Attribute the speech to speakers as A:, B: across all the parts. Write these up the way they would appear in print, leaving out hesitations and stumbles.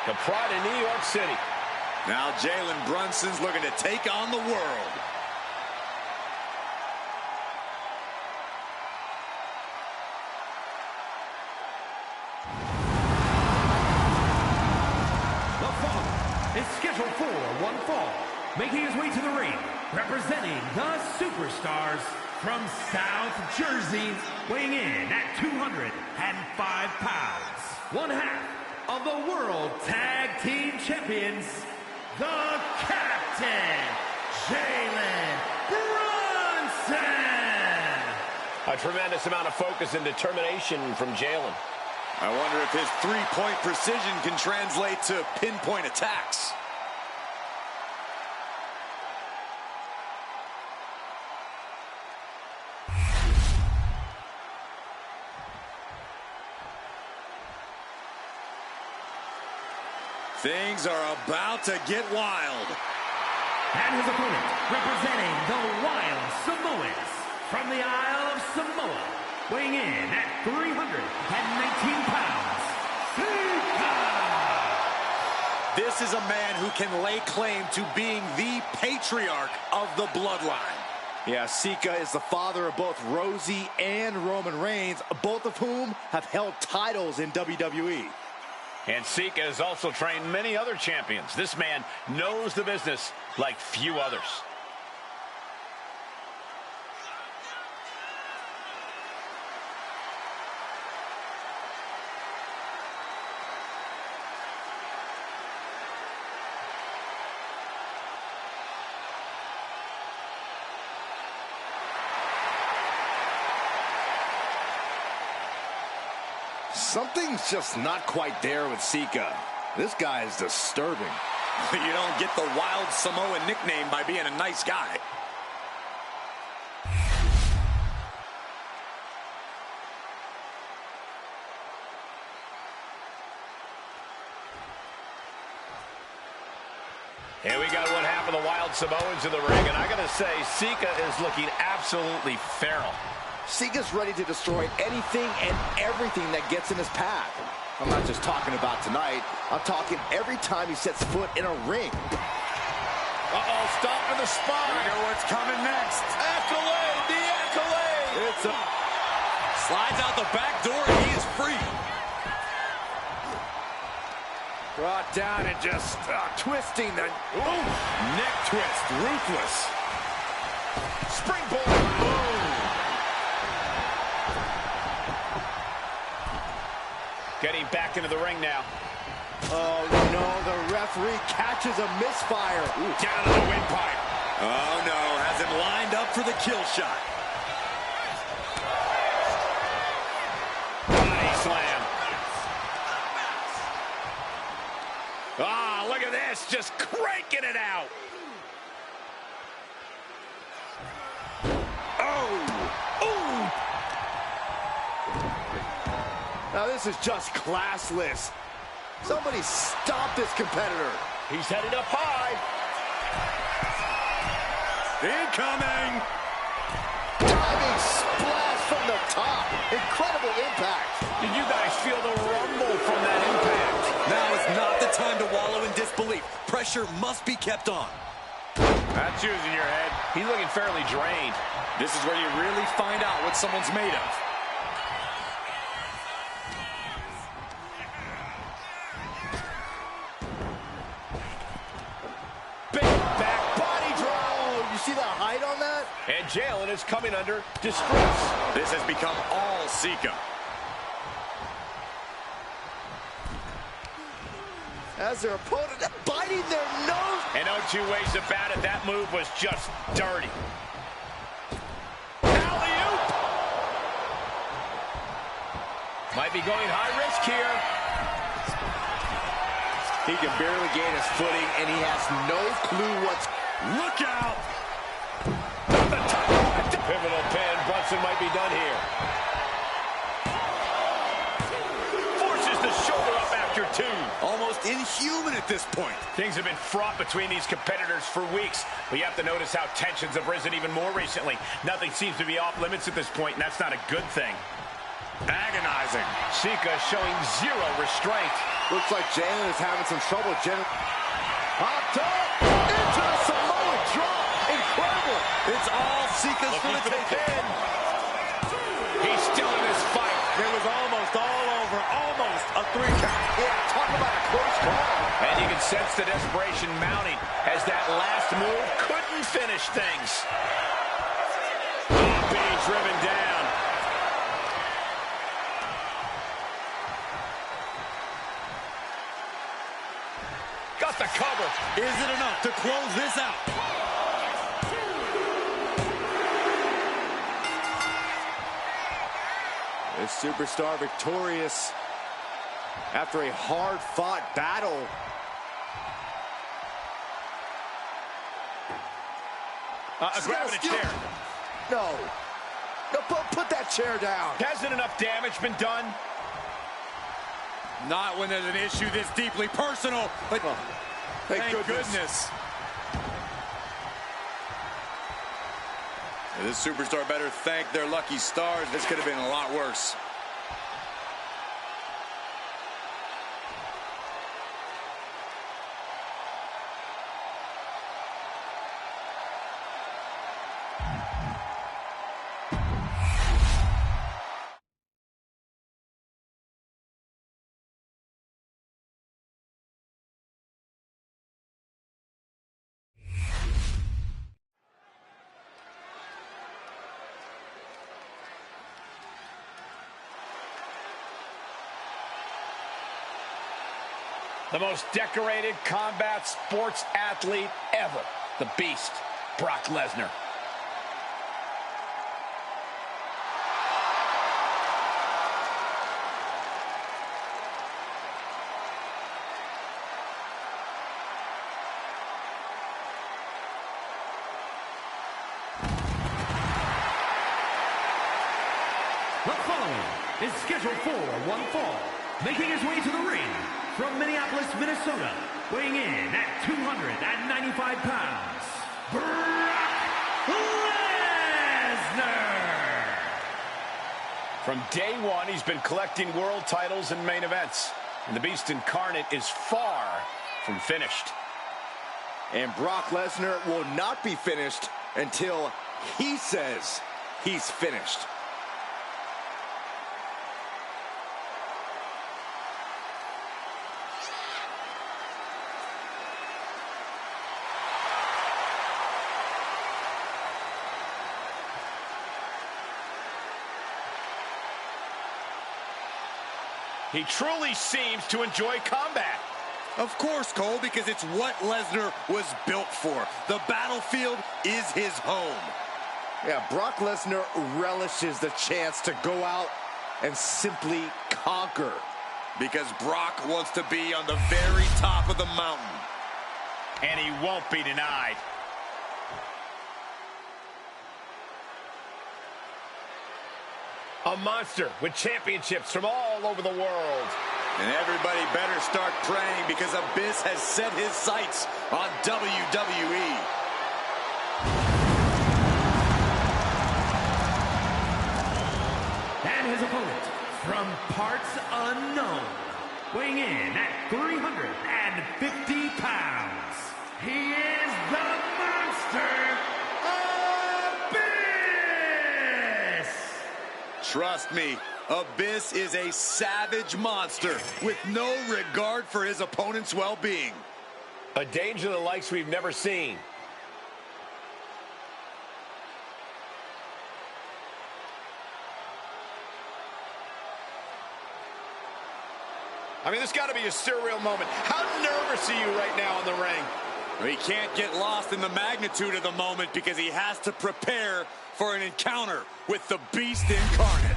A: The pride of New York City.
B: Now Jalen Brunson's looking to take on the world.
C: The fall is scheduled for one fall. Making his way to the ring, representing the Superstars from South Jersey, weighing in at 205 pounds. One half of the World Tag Team Champions, the Captain, Jalen Brunson.
A: A tremendous amount of focus and determination from Jalen.
B: I wonder if his three-point precision can translate to pinpoint attacks. Things are about to get wild.
C: And his opponent, representing the Wild Samoans from the Isle of Samoa, weighing in at 319 pounds, Sika!
B: This is a man who can lay claim to being the patriarch of the bloodline. Yeah, Sika is the father of both Rosie and Roman Reigns, both of whom have held titles in WWE.
A: And Sika has also trained many other champions. This man knows the business like few others.
B: Something's just not quite there with Sika. This guy is disturbing. You don't get the Wild Samoan nickname by being a nice guy.
A: Here we got one half of the Wild Samoans in the ring, and I gotta say, Sika is looking absolutely feral.
D: Sika's ready to destroy anything and everything that gets in his path. I'm not just talking about tonight. I'm talking every time he sets foot in a ring.
A: Uh-oh, stop in the spot.
B: We know what's coming next.
A: Accolade, the accolade.
B: It's a... Slides out the back door, and he is free.
D: Brought down and just twisting the...
B: Ooh. Neck twist, ruthless.
A: Springboard. Boom. Getting back into the ring now.
D: Oh, no, the referee catches a misfire.
A: Ooh, down to the windpipe.
B: Oh, no, has him lined up for the kill shot.
A: Body slam. Ah, look at this, just cranking it out.
D: Now this is just classless. Somebody stop this competitor.
A: He's headed up high.
B: Incoming.
D: Diving splash from the top. Incredible impact.
A: Did you guys feel the rumble from that impact?
B: Now is not the time to wallow in disbelief. Pressure must be kept on.
A: That's using your head. He's looking fairly drained.
B: This is where you really find out what someone's made of.
A: And Jalen is coming under distress.
B: This has become all Sika.
D: As their opponent biting their nose.
A: And no two ways about it, that move was just dirty. Alley-oop! Might be going high risk here.
D: He can barely gain his footing, and he has no clue what's...
B: Look out!
A: Pivotal pin. Brunson might be done here. Forces the shoulder up after two.
B: Almost inhuman at this point.
A: Things have been fraught between these competitors for weeks, but you have to notice how tensions have risen even more recently. Nothing seems to be off limits at this point, and that's not a good thing.
B: Agonizing.
A: Sika showing zero restraint.
D: Looks like Jalen is having some trouble. Hot top into the Samoan drop. Incredible. It's all Sika's for the taking.
A: He's still in this fight.
B: It was almost all over. Almost a 3 count.
D: Yeah, talk about a close call.
A: And you can sense the desperation mounting as that last move couldn't finish things. Being driven down. Got the cover.
B: Is it enough to close this out? This superstar victorious after a hard-fought battle.
A: Grabbing a chair.
D: No, put that chair down.
A: Hasn't enough damage been done?
B: Not when there's an issue this deeply personal, but thank goodness. This superstar better thank their lucky stars. This could have been a lot worse.
A: The most decorated combat sports athlete ever. The Beast, Brock Lesnar.
C: The following is scheduled for one fall, making his way to the ring from Minneapolis, Minnesota, weighing in at 295 pounds, Brock Lesnar.
A: From day one, he's been collecting world titles and main events. And the Beast Incarnate is far from finished.
D: And Brock Lesnar will not be finished until he says he's finished.
A: He truly seems to enjoy combat.
B: Of course, Cole, because it's what Lesnar was built for. The battlefield is his home.
D: Yeah, Brock Lesnar relishes the chance to go out and simply conquer.
B: Because Brock wants to be on the very top of the mountain.
A: And he won't be denied. A monster with championships from all over the world.
B: And everybody better start praying because Abyss has set his sights on WWE.
C: And his opponent, from parts unknown, weighing in at 350 pounds, he is the monster, Abyss!
B: Trust me, Abyss is a savage monster with no regard for his opponent's well-being.
A: A danger the likes we've never seen. I mean, this got to be a surreal moment. How nervous are you right now in the ring?
B: He can't get lost in the magnitude of the moment because he has to prepare for an encounter with the Beast Incarnate.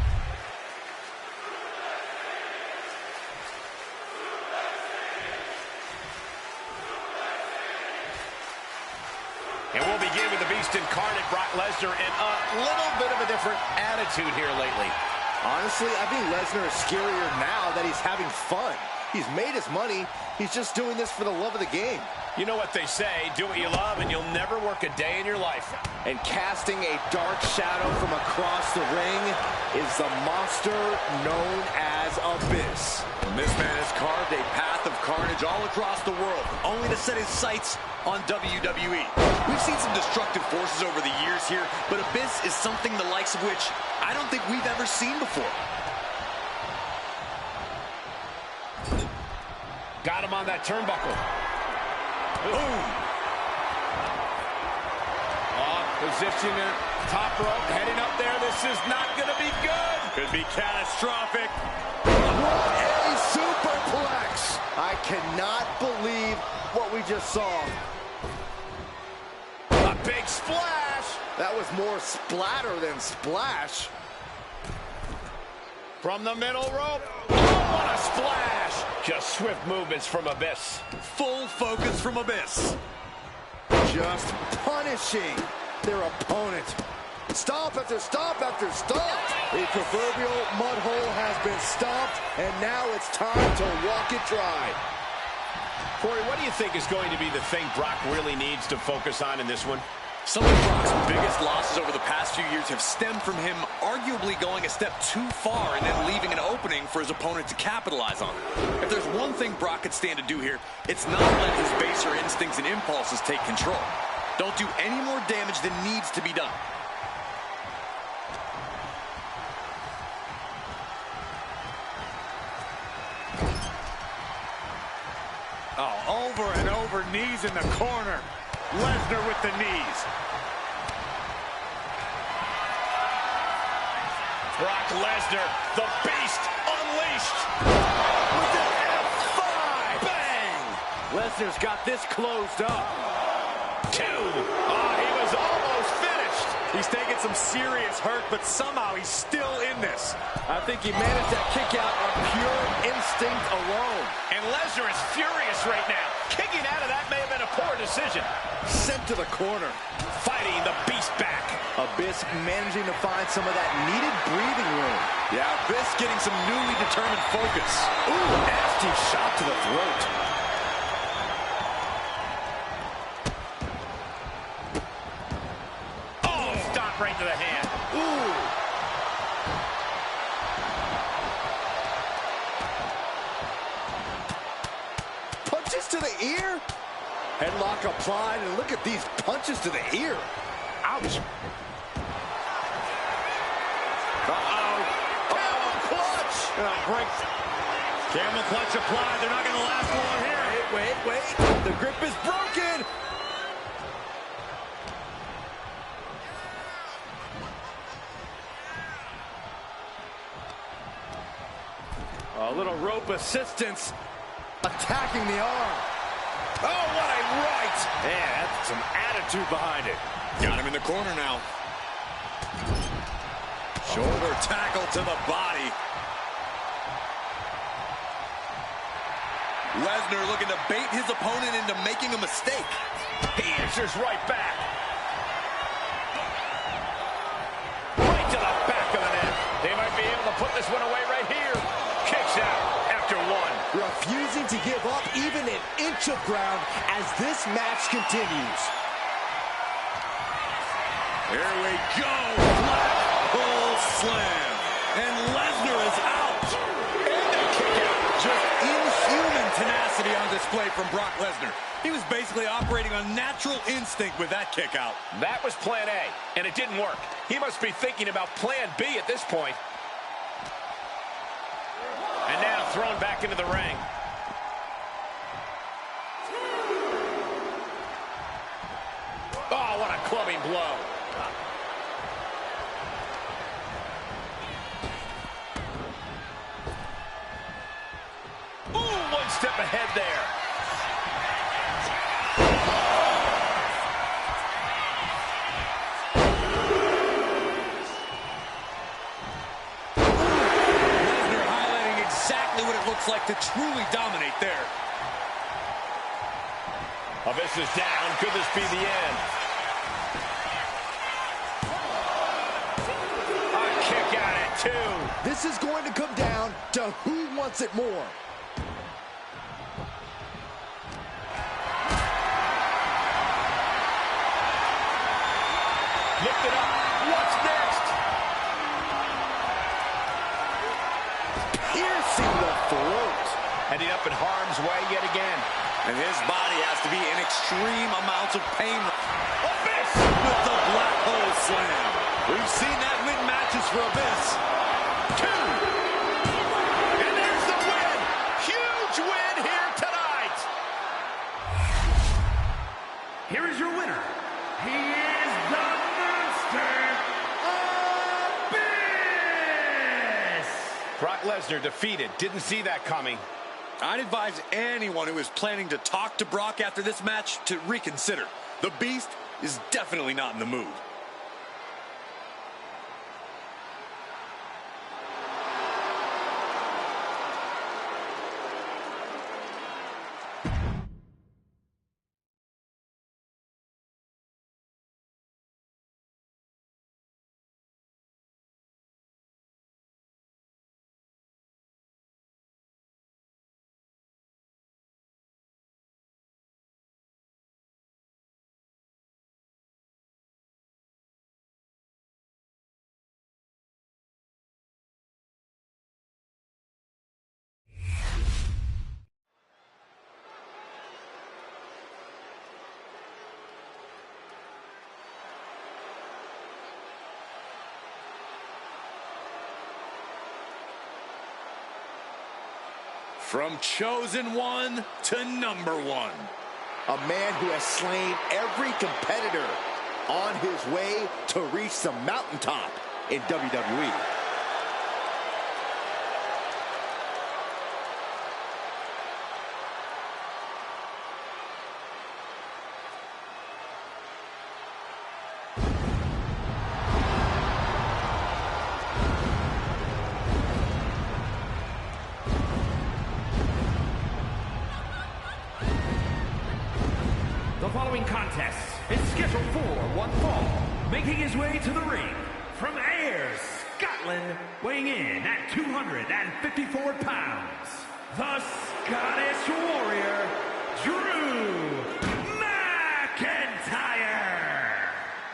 A: And we'll begin with the Beast Incarnate, Brock Lesnar, and a little bit of a different attitude here lately.
D: Honestly, I think Lesnar is scarier now that he's having fun. He's made his money. He's just doing this for the love of the game.
A: You know what they say, do what you love and you'll never work a day in your life.
D: And casting a dark shadow from across the ring is the monster known as
B: as Abyss. And this man has carved a path of carnage all across the world, only to set his sights on WWE. We've seen some destructive forces over the years here, but Abyss is something the likes of which I don't think we've ever seen before.
A: Got him on that turnbuckle.
B: Boom!
A: Position in top rope, heading up there. This is not going to be good.
B: Could be catastrophic.
D: What a superplex! I cannot believe what we just saw.
A: A big splash.
D: That was more splatter than splash.
A: From the middle rope. Oh, what a splash. Just swift movements from Abyss.
B: Full focus from Abyss.
D: Just punishing their opponent. Stomp after stomp after stomp. The proverbial mud hole has been stomped, and now it's time to walk it dry.
A: Corey, what do you think is going to be the thing Brock really needs to focus on in this one?
B: Some of Brock's biggest losses over the past few years have stemmed from him arguably going a step too far and then leaving an opening for his opponent to capitalize on. If there's one thing Brock could stand to do here, it's not let his baser instincts and impulses take control. Don't do any more damage than needs to be done. Oh, over and over, knees in the corner. Lesnar with the knees.
A: Brock Lesnar, the beast, unleashed. With an F5. Bang!
B: Lesnar's got this closed up.
A: 2. Oh, he was almost finished.
B: He's taking some serious hurt, but somehow he's still in this.
D: I think he managed that kick out on pure instinct alone.
A: And Lesnar is furious right now. Kicking out of that may have been a poor decision.
D: Sent to the corner.
A: Fighting the beast back.
D: Abyss managing to find some of that needed breathing room.
B: Yeah, Abyss getting some newly determined focus.
A: Ooh, nasty shot to the throat. Oh, stop right to the hand.
D: Ooh. Punches to the ear. Headlock applied, and look at these punches to the ear. Ouch.
B: Uh-oh.
D: Camel clutch.
B: Break. Camel clutch applied. They're not going to last long here.
D: Wait. The grip is broken. A little rope assistance. Attacking the arm.
A: Oh, what a right.
B: Yeah, that's some attitude behind it. Got him in the corner now. Shoulder tackle to the body. Lesnar looking to bait his opponent into making a mistake.
A: He answers right back. Right to the back of the neck. They might be able to put this one away right here. Kicks out after 1.
D: Refusing to give up even an inch of ground as this match continues.
B: Here we go. Blackpool slam. And Lesnar is out.
A: And a kick out.
B: Just inhuman tenacity on display from Brock Lesnar. He was basically operating on natural instinct with that kick out.
A: That was plan A, and it didn't work. He must be thinking about plan B at this point. And now thrown back into the ring. Oh, what a clubbing blow. Ooh, one step ahead there.
B: What it looks like to truly dominate there.
A: Abyss is down. Could this be the end? A kick out at 2.
D: This is going to come down to who wants it more.
A: Lift it up. What's next?
D: Here's
B: And his body has to be in extreme amounts of pain. Abyss with the black hole slam. We've seen that win matches for Abyss. 2.
A: And there's the win. Huge win here tonight.
C: Here is your winner. He is the Monster Abyss.
A: Brock Lesnar defeated. Didn't see that coming.
B: I'd advise anyone who is planning to talk to Brock after this match to reconsider. The Beast is definitely not in the mood. From chosen one to number one.
D: A man who has slain every competitor on his way to reach the mountaintop in WWE.
C: The following contest is scheduled for one fall. Making his way to the ring from Ayr, Scotland, weighing in at 254 pounds, the Scottish Warrior, Drew McIntyre.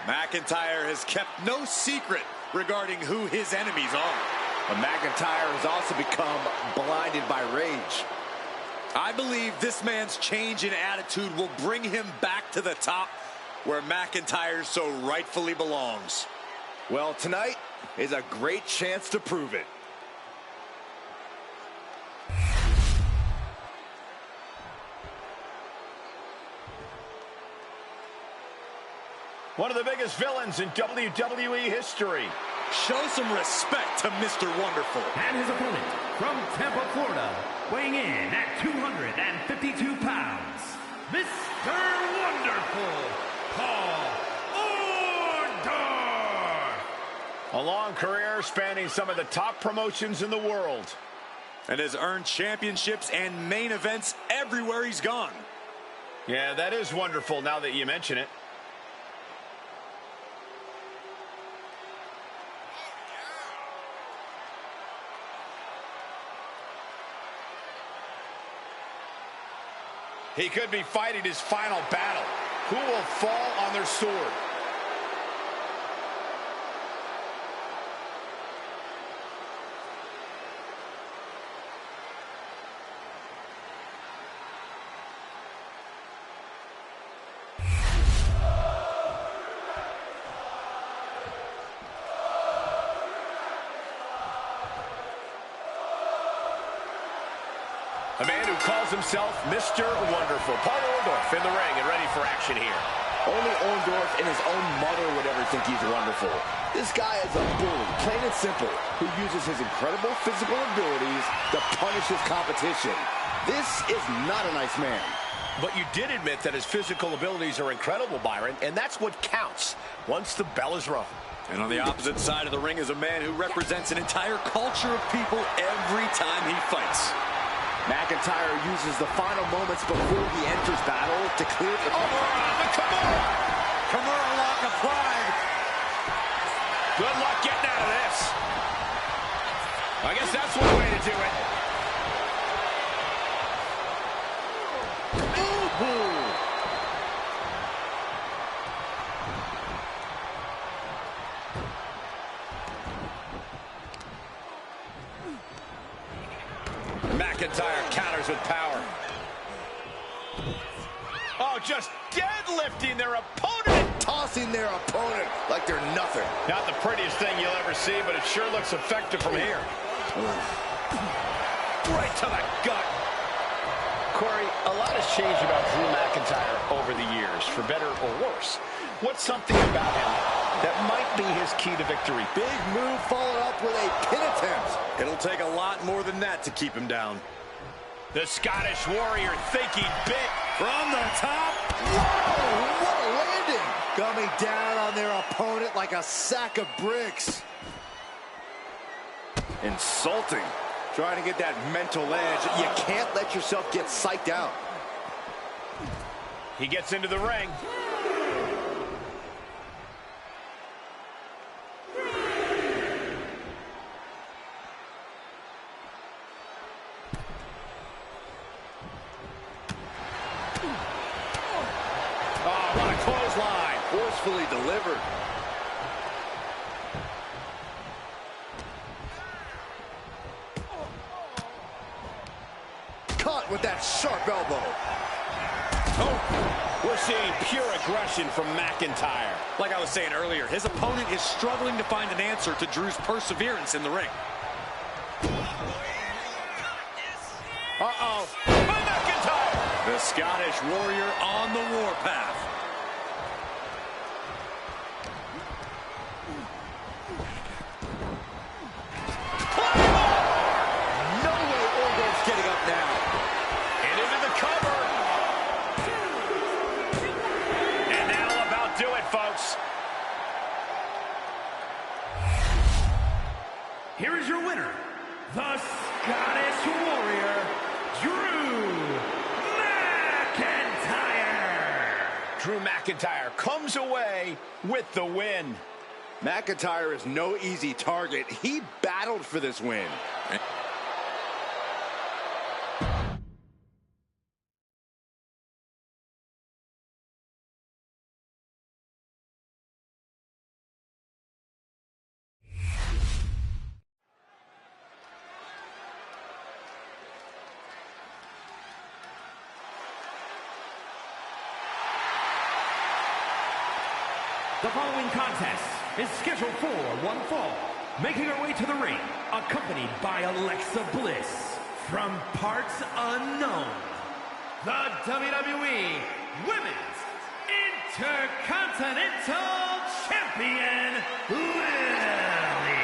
B: McIntyre has kept no secret regarding who his enemies are.
D: But McIntyre has also become blinded by rage.
B: I believe this man's change in attitude will bring him back to the top where McIntyre so rightfully belongs.
D: Well, tonight is a great chance to prove it.
A: One of the biggest villains in WWE history.
B: Show some respect to Mr. Wonderful.
C: And his opponent from Tampa, Florida, weighing in at 252 pounds, Mr. Wonderful, Paul Orndorff.
A: A long career spanning some of the top promotions in the world.
B: And has earned championships and main events everywhere he's gone.
A: Yeah, that is wonderful now that you mention it. He could be fighting his final battle. Who will fall on their sword? A man who calls himself Mr. Wonderful. Paul Orndorff in the ring and ready for action here.
D: Only Orndorff and his own mother would ever think he's wonderful. This guy is a bully, plain and simple, who uses his incredible physical abilities to punish his competition. This is not a nice man.
A: But you did admit that his physical abilities are incredible, Byron, and that's what counts once the bell is rung.
B: And on the opposite side of the ring is a man who represents an entire culture of people every time he fights.
D: McIntyre uses the final moments before he enters battle to clear the...
A: The Kimura!
B: Kimura lock applied.
A: Good luck getting out of this. I guess that's one way to do it.
D: Ooh.
A: McIntyre counters with power. Oh, just deadlifting their opponent.
D: Tossing their opponent like they're nothing.
A: Not the prettiest thing you'll ever see, but it sure looks effective from here. Right to the gut. Corey, a lot has changed about Drew McIntyre over the years, for better or worse. What's something about him that might be his key to victory?
D: Big move followed up with a pin attempt.
B: It'll take a lot more than that to keep him down.
A: The Scottish Warrior thinking big.
B: From the top.
D: Whoa, what a landing. Coming down on their opponent like a sack of bricks.
B: Insulting.
D: Trying to get that mental edge. You can't let yourself get psyched out.
A: He gets into the ring.
B: Oh, what a clothesline.
D: Forcefully delivered. Caught with that sharp elbow.
A: Oh, we're seeing pure aggression from McIntyre.
B: Like I was saying earlier, his opponent is struggling to find an answer to Drew's perseverance in the ring.
A: Uh-oh. By McIntyre.
B: The Scottish Warrior on the warpath.
D: No way Orgo's getting up now.
A: And into the cover. And that'll about do it, folks.
C: Here is your winner, the Scottish Warrior, Drew McIntyre.
A: Drew McIntyre comes away with the win.
D: McIntyre is no easy target. He battled for this win.
C: The following contest is scheduled for one fall. Making her way to the ring, accompanied by Alexa Bliss, from parts unknown, the WWE Women's Intercontinental Champion, Lily.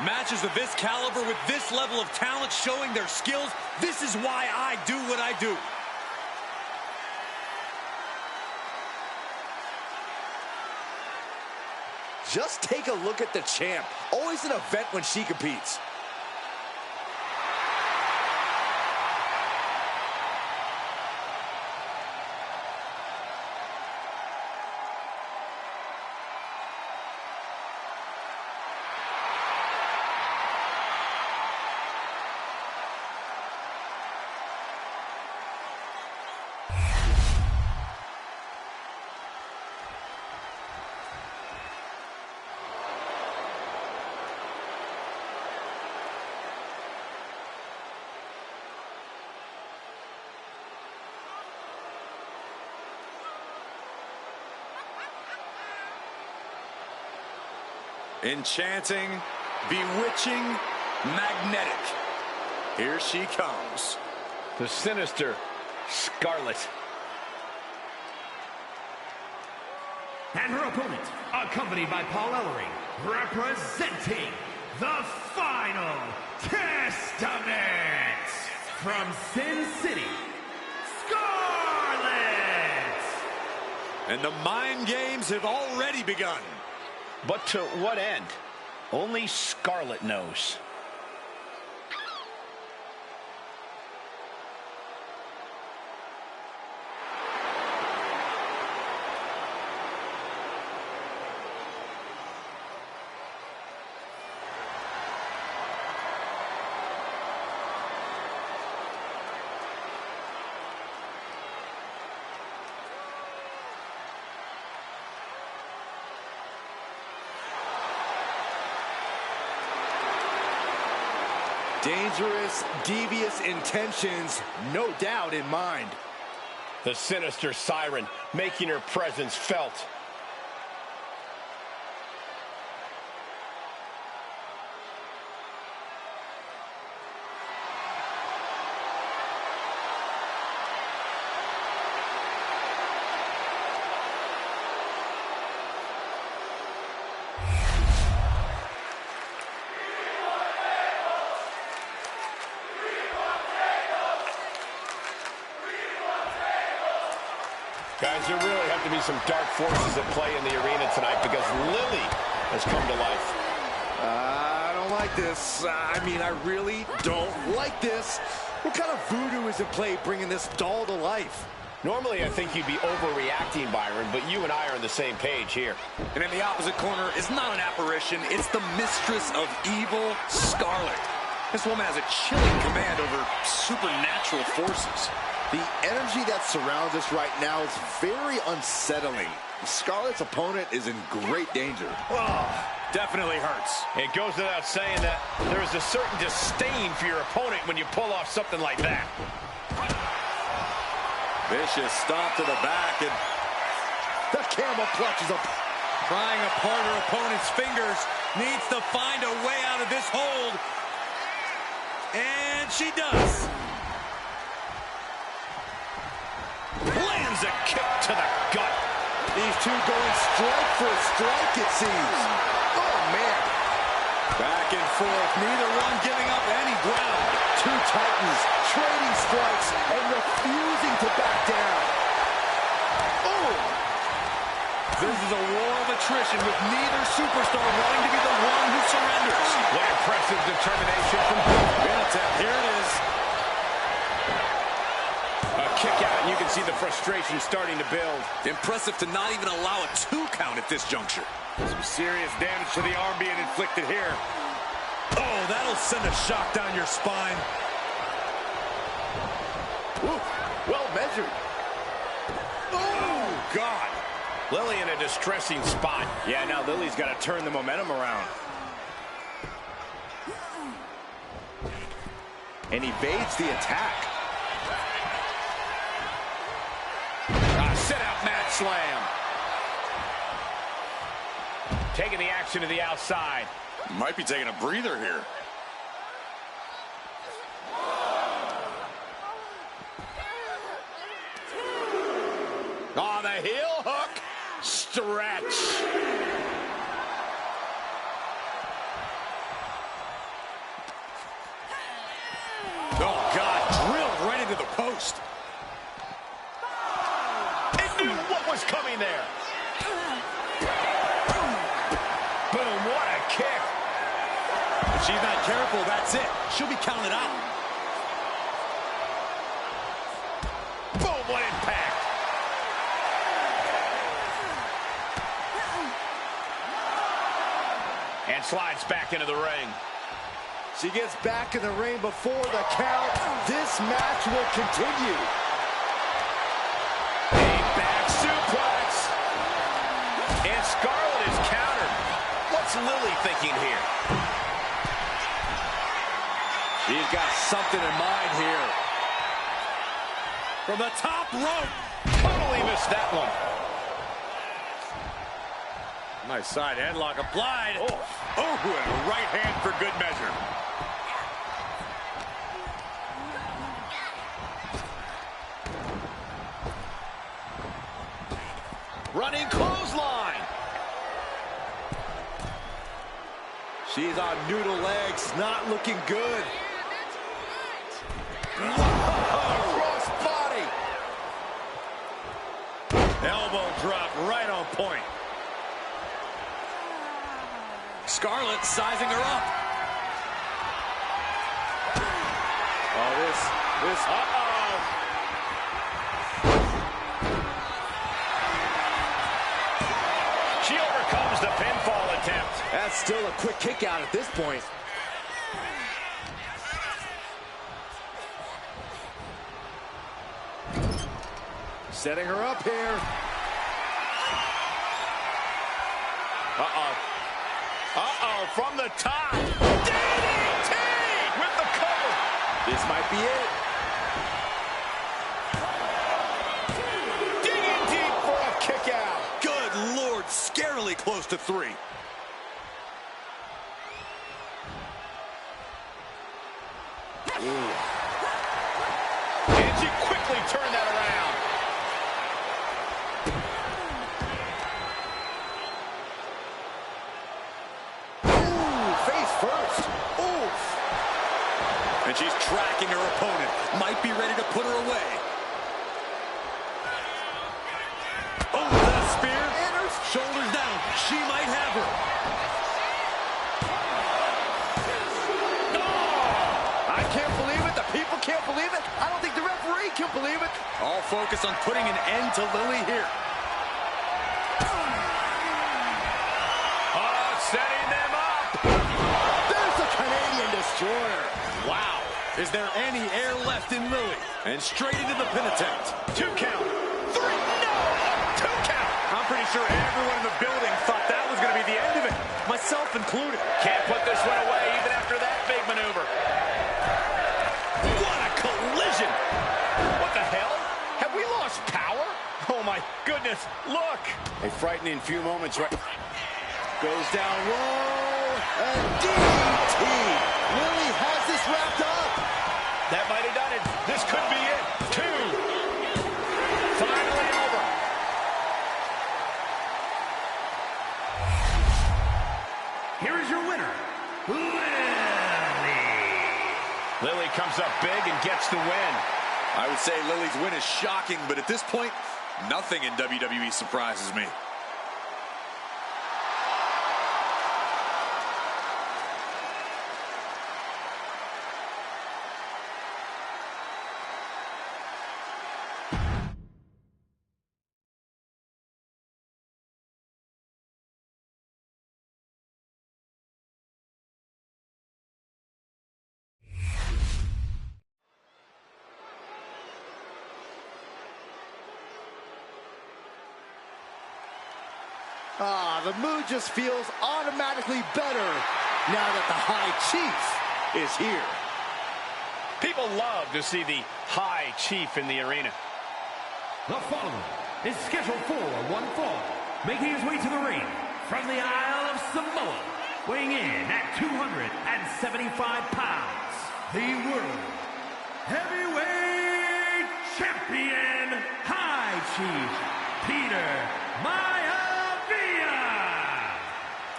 B: Matches of this caliber with this level of talent showing their skills. This is why I do what I do.
D: Just take a look at the champ. Always an event when she competes.
B: Enchanting, bewitching, magnetic. Here she comes.
A: The sinister Scarlet.
C: And her opponent, accompanied by Paul Ellering, representing the Final Testament from Sin City, Scarlet!
B: And the mind games have already begun.
A: But to what end? Only Scarlet knows.
D: Dangerous, devious intentions, no doubt in mind.
A: The sinister siren making her presence felt. Guys, there really have to be some dark forces at play in the arena tonight because Lily has come to life.
D: I don't like this. I mean, I really don't like this. What kind of voodoo is in play bringing this doll to life?
A: Normally, I think you'd be overreacting, Byron, but you and I are on the same page here.
E: And in the opposite corner is not an apparition. It's the mistress of evil, Scarlet. This woman has a chilling command over supernatural forces.
D: The energy that surrounds us right now is very unsettling. Scarlett's opponent is in great danger.
E: Oh, definitely hurts.
A: It goes without saying that there is a certain disdain for your opponent when you pull off something like that.
E: Vicious stomp to the back, and
D: the camel clutches up.
E: Prying apart her opponent's fingers, needs to find a way out of this hold. And she does.
A: Lands a kick to the gut.
D: These two going strike for strike, it seems. Oh, man.
E: Back and forth, neither one giving up any ground.
D: Two titans trading strikes and refusing to back down. Oh!
E: This is a war of attrition with neither superstar wanting to be the one who surrenders.
A: What impressive determination from both.
E: Here it is.
A: Kick out, and you can see the frustration starting to build.
E: Impressive to not even allow a 2 count at this juncture.
B: Some serious damage to the arm being inflicted here.
E: Oh, that'll send a shock down your spine.
D: Ooh, well measured.
B: Oh, God.
A: Lily in a distressing spot.
B: Yeah, now Lily's got to turn the momentum around.
D: And evades the attack.
A: Sit-out mat slam. Taking the action to the outside.
E: Might be taking a breather here.
A: Oh, the heel hook. Stretch.
E: Oh, God, drilled right into the post.
A: What was coming there? Boom, what a kick.
E: If she's not careful, that's it. She'll be counted out.
A: Boom, what impact. And slides back into the ring.
D: She gets back in the ring before the count. This match will continue.
A: And Scarlet is countered. What's Lily thinking here?
E: She's got something in mind here. From the top rope.
A: Totally missed that one.
B: Nice side headlock applied. Oh, and a right hand for good measure.
A: Running clothesline.
D: She's on noodle legs, not looking good.
A: Cross body.
B: Elbow drop right on point.
E: Scarlet sizing her up.
D: Oh, this.
A: She overcomes the pinfall attempt.
D: That's still a quick kick out at this point. Setting her up here.
A: From the top. DDT with the cover.
D: This might be it.
B: really close to 3.
A: And she quickly turned that around.
D: Ooh, face first. Ooh.
B: And she's tracking her opponent. Might be ready to put her away. Oh, that spear. Shoulders down. She might have her.
D: I can't believe it. The people can't believe it. I don't think the referee can believe it.
B: All focus on putting an end to Lily here.
A: Oh, setting them up.
D: There's the Canadian Destroyer.
B: Wow. Is there any air left in Lily? And straight into the pin attempt.
A: 2 count. 3. No. 2 count.
B: I'm pretty sure everyone in the building thought that was going to be the end of it. Myself included.
A: Can't put this one away even after that big maneuver. What a collision. What the hell? Have we lost power? Oh, my goodness. Look.
D: A frightening few moments right. Goes down low. And DDT. Lily has this wrapped up.
A: That might have done it. This could be it. 2. Finally over.
C: Here is your winner, Lily.
A: Lily comes up big and gets the win.
B: I would say Lily's win is shocking, but at this point, nothing in WWE surprises me.
D: The mood just feels automatically better now that the High Chief is here.
A: People love to see the High Chief in the arena.
C: The following is scheduled for one fall, making his way to the ring from the Isle of Samoa, weighing in at 275 pounds, the World Heavyweight Champion, High Chief Peter Maia.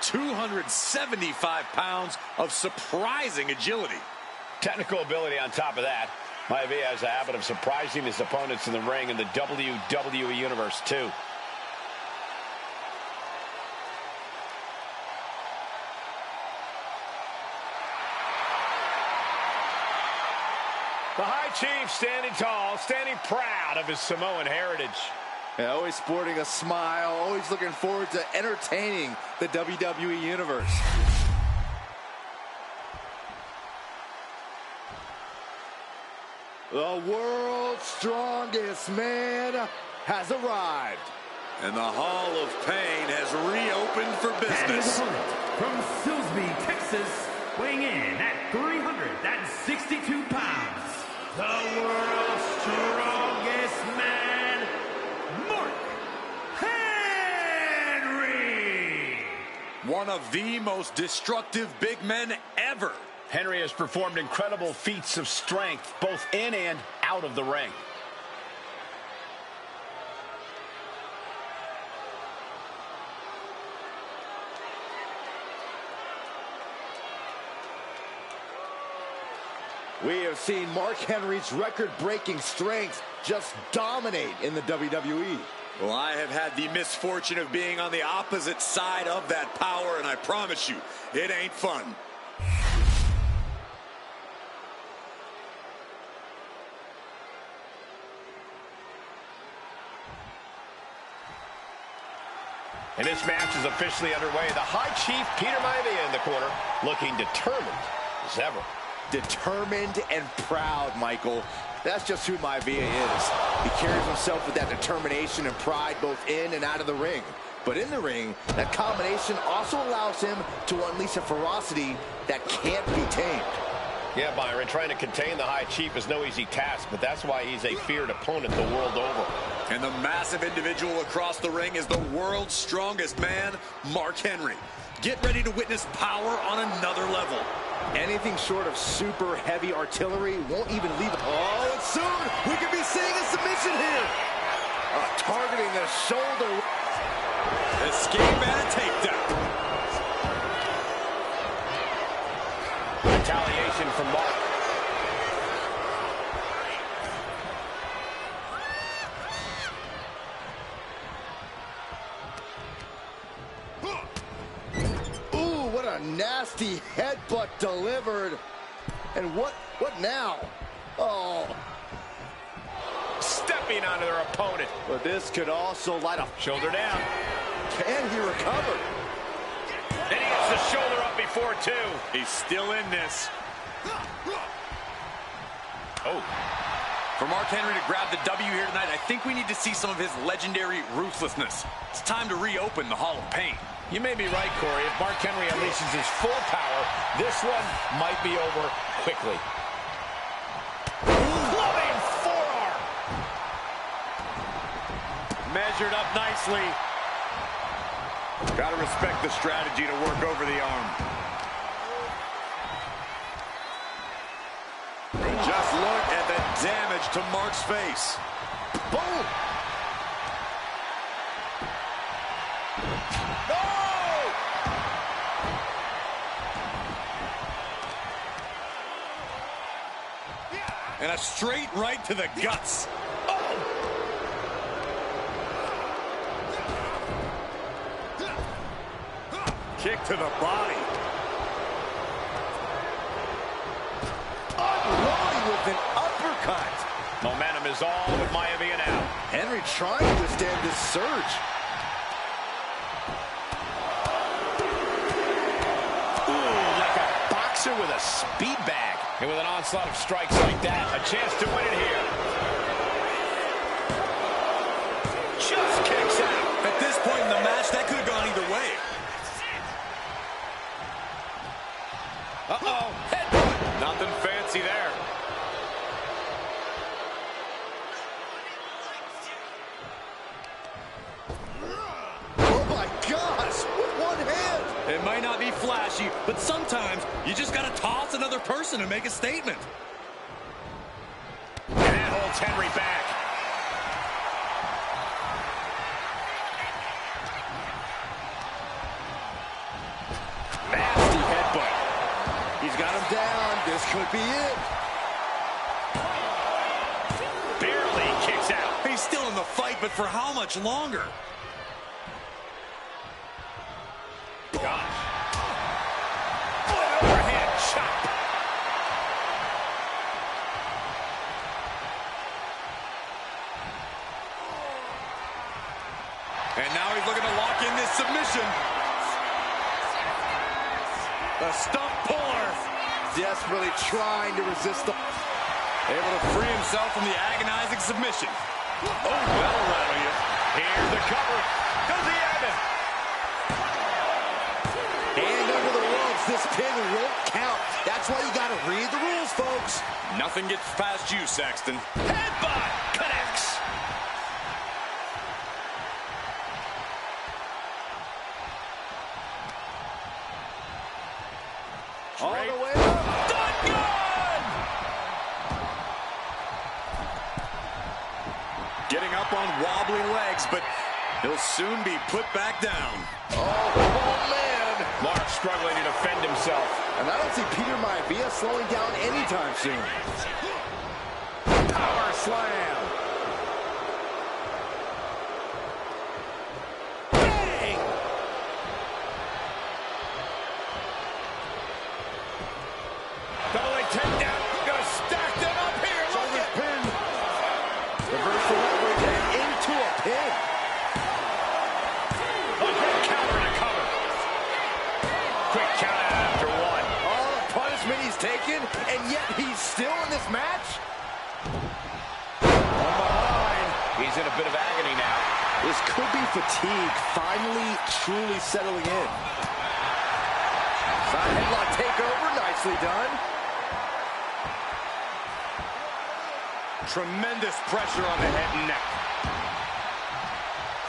B: 275 pounds of surprising agility.
A: Technical ability on top of that. Maivia has a habit of surprising his opponents in the ring in the WWE Universe, too. The High Chief standing tall, standing proud of his Samoan heritage.
D: Yeah, always sporting a smile, always looking forward to entertaining the WWE Universe. The world's strongest man has arrived.
B: And the Hall of Pain has reopened for
C: And his
B: business.
C: opponent from Silsbee, Texas, weighing in at 362 pounds, the world's strongest man, Mark Henry.
B: One of the most destructive big men ever.
A: Henry has performed incredible feats of strength, both in and out of the ring.
D: We have seen Mark Henry's record-breaking strength just dominate in the WWE.
B: Well, I have had the misfortune of being on the opposite side of that power, and I promise you, it ain't fun.
A: And this match is officially underway. The High Chief, Peter Maivia, in the corner, looking determined as ever.
D: Determined and proud, Michael. That's just who Maivia is. He carries himself with that determination and pride both in and out of the ring. But in the ring, that combination also allows him to unleash a ferocity that can't be tamed.
A: Yeah, Byron, trying to contain the High Chief is no easy task, but that's why he's a feared opponent the world over.
B: And the massive individual across the ring is the world's strongest man, Mark Henry. Get ready to witness power on another level.
D: Anything short of super heavy artillery won't even leave. Oh, and soon we could be seeing a submission here. Targeting the shoulder.
B: Escape and a takedown.
A: Retaliation from Mark.
D: Ooh, what a nasty headbutt delivered. And what now? Oh.
A: Stepping onto their opponent.
D: But this could also light a
A: Shoulder down.
D: Can he recover?
A: Then he gets the shoulder up before two.
B: He's still in this.
A: Oh.
E: For Mark Henry to grab the W here tonight, I think we need to see some of his legendary ruthlessness. It's time to reopen the Hall of Pain.
A: You may be right, Corey. If Mark Henry unleashes his full power, this one might be over quickly. Loving forearm.
B: Measured up nicely. Gotta respect the strategy to work over the arm. Just look at the damage to Mark's face.
D: Boom!
B: And a straight right to the guts. Kick to the body.
D: Unloading with an uppercut.
A: Momentum is all with Maivia now.
D: Henry trying to withstand this surge.
A: Ooh, like a boxer with a speed bag. And with an onslaught of strikes like that, a chance to win it here. Just kicks out.
E: At this point in the match, that could have gone either way.
A: Uh-oh, headbutt.
B: Nothing fancy there.
D: Oh my gosh, with one hand.
E: It might not be flashy, but sometimes you just got to toss another person and make a statement.
A: And that holds Henry back.
B: Nasty headbutt.
D: He's got him down. This could be it.
A: Barely kicks out.
E: He's still in the fight, but for how much longer?
A: Gosh. Overhead chop.
E: And now he's looking to lock in this submission.
B: The stump puller.
D: Desperately trying to resist the...
E: Able to free himself from the agonizing submission.
B: Oh, that'll rattle you.
A: Here's the cover. Does he have it?
D: Hand under the ropes. This pin won't count. That's why you got to read the rules, folks.
E: Nothing gets past you, Saxton.
A: Headbutt connects.
D: All the way up.
B: Getting up on wobbly legs, but he'll soon be put back down.
D: Oh, man.
A: Mark struggling to defend himself.
D: And I don't see Peter Maivia slowing down anytime soon.
A: Power slam. Bang! Double leg takedown. Gonna stack them up here. Look at
D: Pin. Reversal leverage and into a pin.
A: a quick counter and a cover. Quick count out after one.
D: All the punishment he's taken, and yet he's still in this match.
A: From behind. He's in a bit of agony now.
D: This could be fatigue finally truly settling in. Side headlock takeover, nicely done.
B: Tremendous pressure on the head and neck.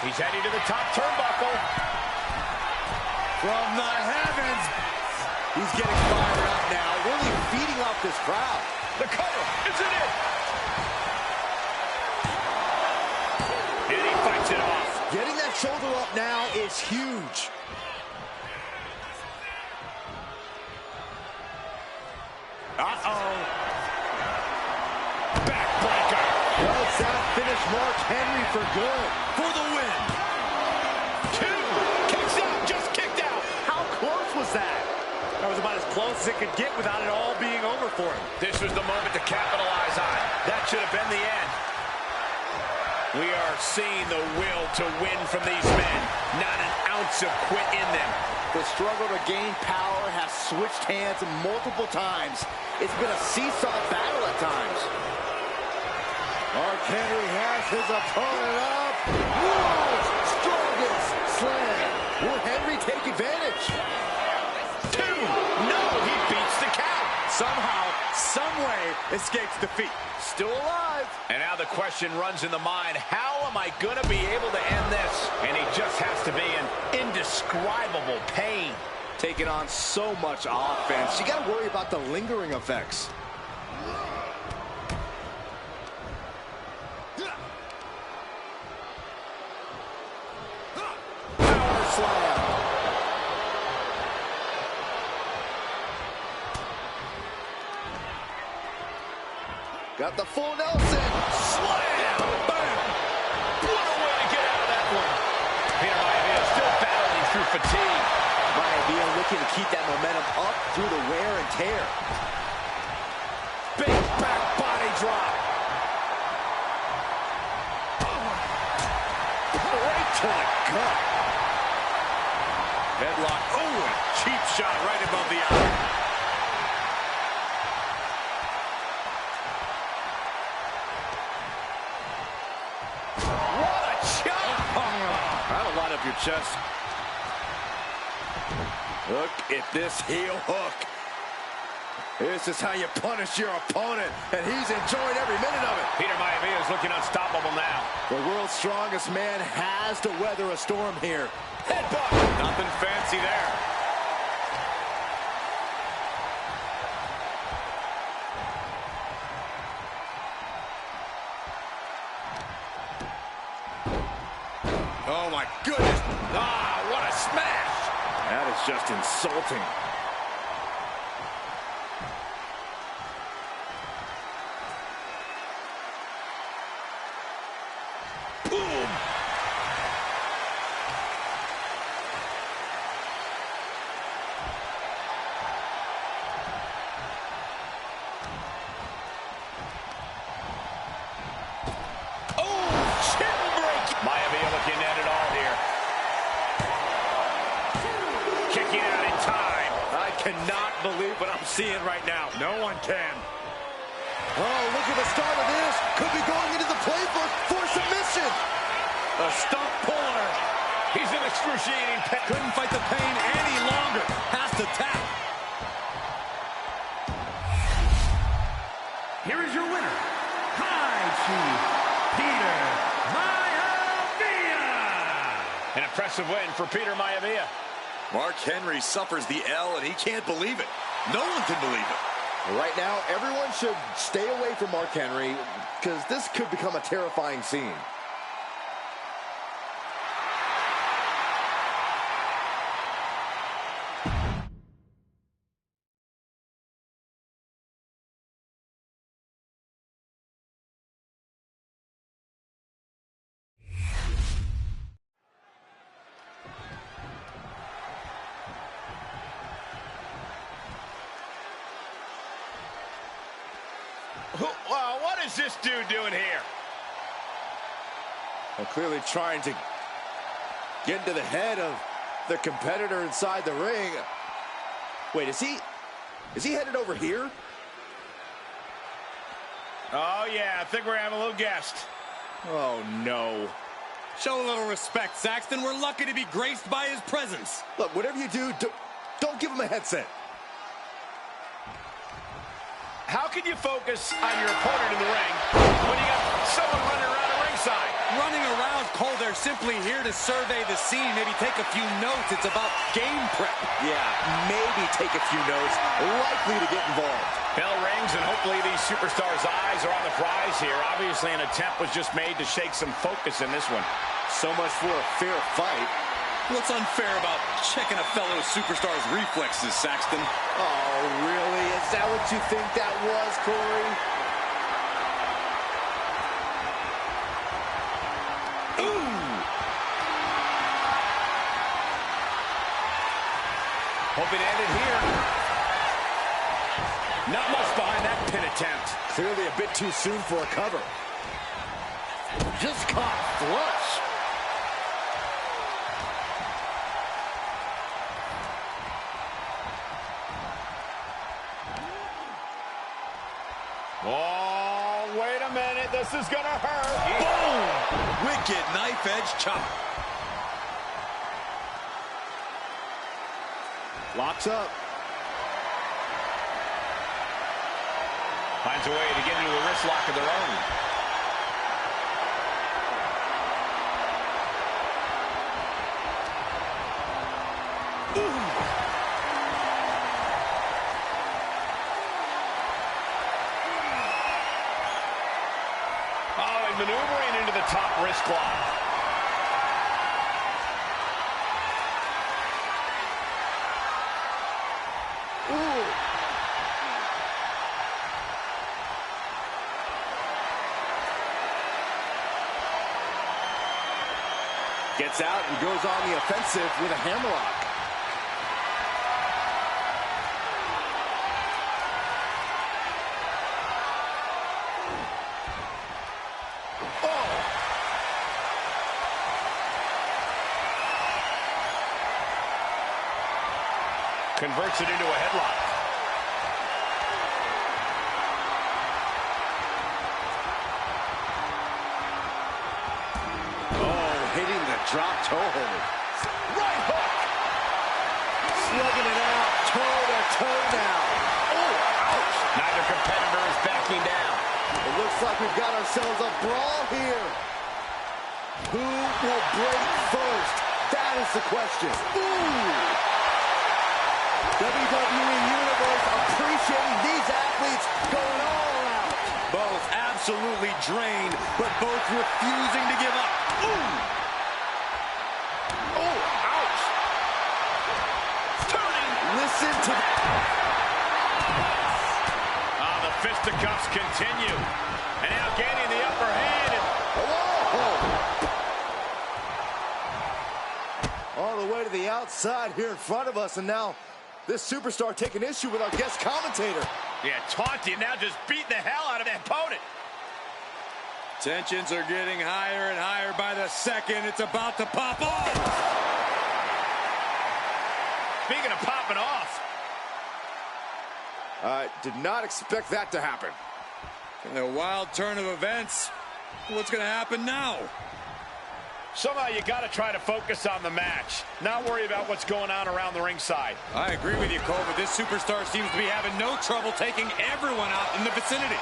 A: He's heading to the top turnbuckle.
B: From the heavens. He's getting fired up now, really feeding off this crowd.
A: The cover, is it in? And he fights it off.
D: Getting that shoulder up now is huge.
B: Uh-oh.
A: Backbreaker.
D: Well, that finished Mark Henry for good.
B: For the win.
A: 2. Kicks out, just kicked out.
B: How close was that? That was about as close as it could get without it all being over for him.
A: This was the moment to capitalize on. That should have been the end. We are seeing the will to win from these men. Not an ounce of quit in them.
D: The struggle to gain power has switched hands multiple times. It's been a seesaw battle at times. Mark Henry has his opponent up. World's strongest slam. Will Henry take advantage?
A: 2. No, he beats the count.
B: Somehow, someway, escapes defeat.
D: Still alive.
A: And now the question runs in the mind, how am I going to be able to end this? And he just has to be in indescribable pain.
D: Taking on so much offense. You got to worry about the lingering effects. Power slam. Got the full Nelson.
A: Slam! Bam! What a way to get out of that one. Peter Maivia still battling through fatigue.
D: Maivia looking to keep that momentum up through the wear and tear.
A: Big back body drop.
D: Right to the gut.
B: Headlock. Oh, a cheap shot right above the eye. That'll light up your chest. Look at this heel hook. This is how you punish your opponent, and he's enjoying every minute of it.
A: Peter Maivia is looking unstoppable now.
D: The world's strongest man has to weather a storm here.
A: Headbutt.
B: Nothing fancy there. Oh, my goodness.
A: Ah, what a smash.
B: That is just insulting.
A: Boom. Maivia looking at it all here. Kicking out in time.
B: I cannot believe what I'm seeing right now. No one can.
D: Oh, look at the start of this. Could be going into the playbook for submission.
B: A stump puller.
A: He's in excruciating pain.
B: Couldn't fight the pain any longer. Has to tap.
C: Here is your winner, High Chief Peter Maivia.
A: An impressive win for Peter Maivia.
B: Mark Henry suffers the L, and he can't believe it. No one can believe it.
D: Right now, everyone should stay away from Mark Henry because this could become a terrifying scene.
A: Wow, what is this dude doing here?
D: Well, clearly trying to get into the head of the competitor inside the ring. Wait, is he headed over here?
A: Oh, yeah, I think we're having a little guest.
D: Oh, no.
B: Show a little respect, Saxton. We're lucky to be graced by his presence.
D: Look, whatever you do, don't give him a headset.
A: How can you focus on your opponent in the ring when you got someone running around the ringside?
B: Running around
E: Oh, they're simply here to survey the scene, maybe take a few notes. It's about game prep.
D: Yeah, maybe take a few notes. Likely to get involved.
A: Bell rings, and hopefully these superstars' eyes are on the prize here. Obviously, an attempt was just made to shake some focus in this one.
D: So much for a fair fight.
E: What's unfair about checking a fellow superstar's reflexes, Saxton?
D: Oh, really? Is that what you think that was, Corey?
A: Hoping to end it here. Not much behind that pin attempt.
D: Clearly a bit too soon for a cover. Just caught flush.
A: Oh, wait a minute. This is going to hurt.
E: Boom! Wicked knife-edge chop.
D: Locks up.
A: Finds a way to get into a wrist lock of their own. Ooh. Oh, and maneuvering into the top wrist lock.
D: Gets out and goes on the offensive with a hammerlock. Oh!
A: Converts it into a headlock.
D: Drop toe hold. Right hook. Slugging it out. Toe to toe now. Oh, ouch.
A: Neither competitor is backing down.
D: It looks like we've got ourselves a brawl here. Who will break first? That is the question. Ooh. WWE Universe appreciating these athletes going all out.
E: Both absolutely drained, but both refusing to give up. Ooh.
D: Listen to
A: the fisticuffs continue. And now gaining the upper hand.
D: All the way to the outside here in front of us. And now this superstar taking issue with our guest commentator.
A: Yeah, taunting, now just beating the hell out of that opponent.
E: Tensions are getting higher and higher by the second. It's about to pop off.
A: Speaking of popping off.
D: Did not expect that to happen.
E: In a wild turn of events, what's going to happen now?
A: Somehow you got to try to focus on the match. Not worry about what's going on around the ringside.
E: I agree with you, Cole, but this superstar seems to be having no trouble taking everyone out in the vicinity.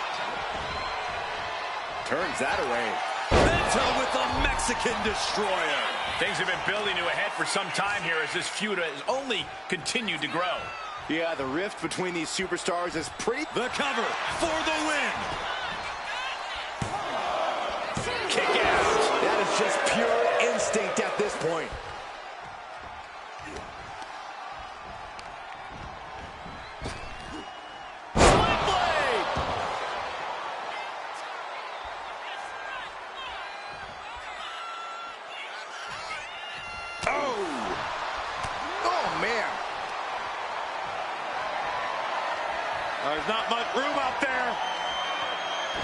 D: Turns that away.
E: Penta with the Mexican Destroyer.
A: Things have been building to a head for some time here as this feud has only continued to grow.
D: Yeah, the rift between these superstars is pretty...
E: The cover for the win.
A: Kick out.
D: That is just pure instinct at this point.
A: There's not much room out there.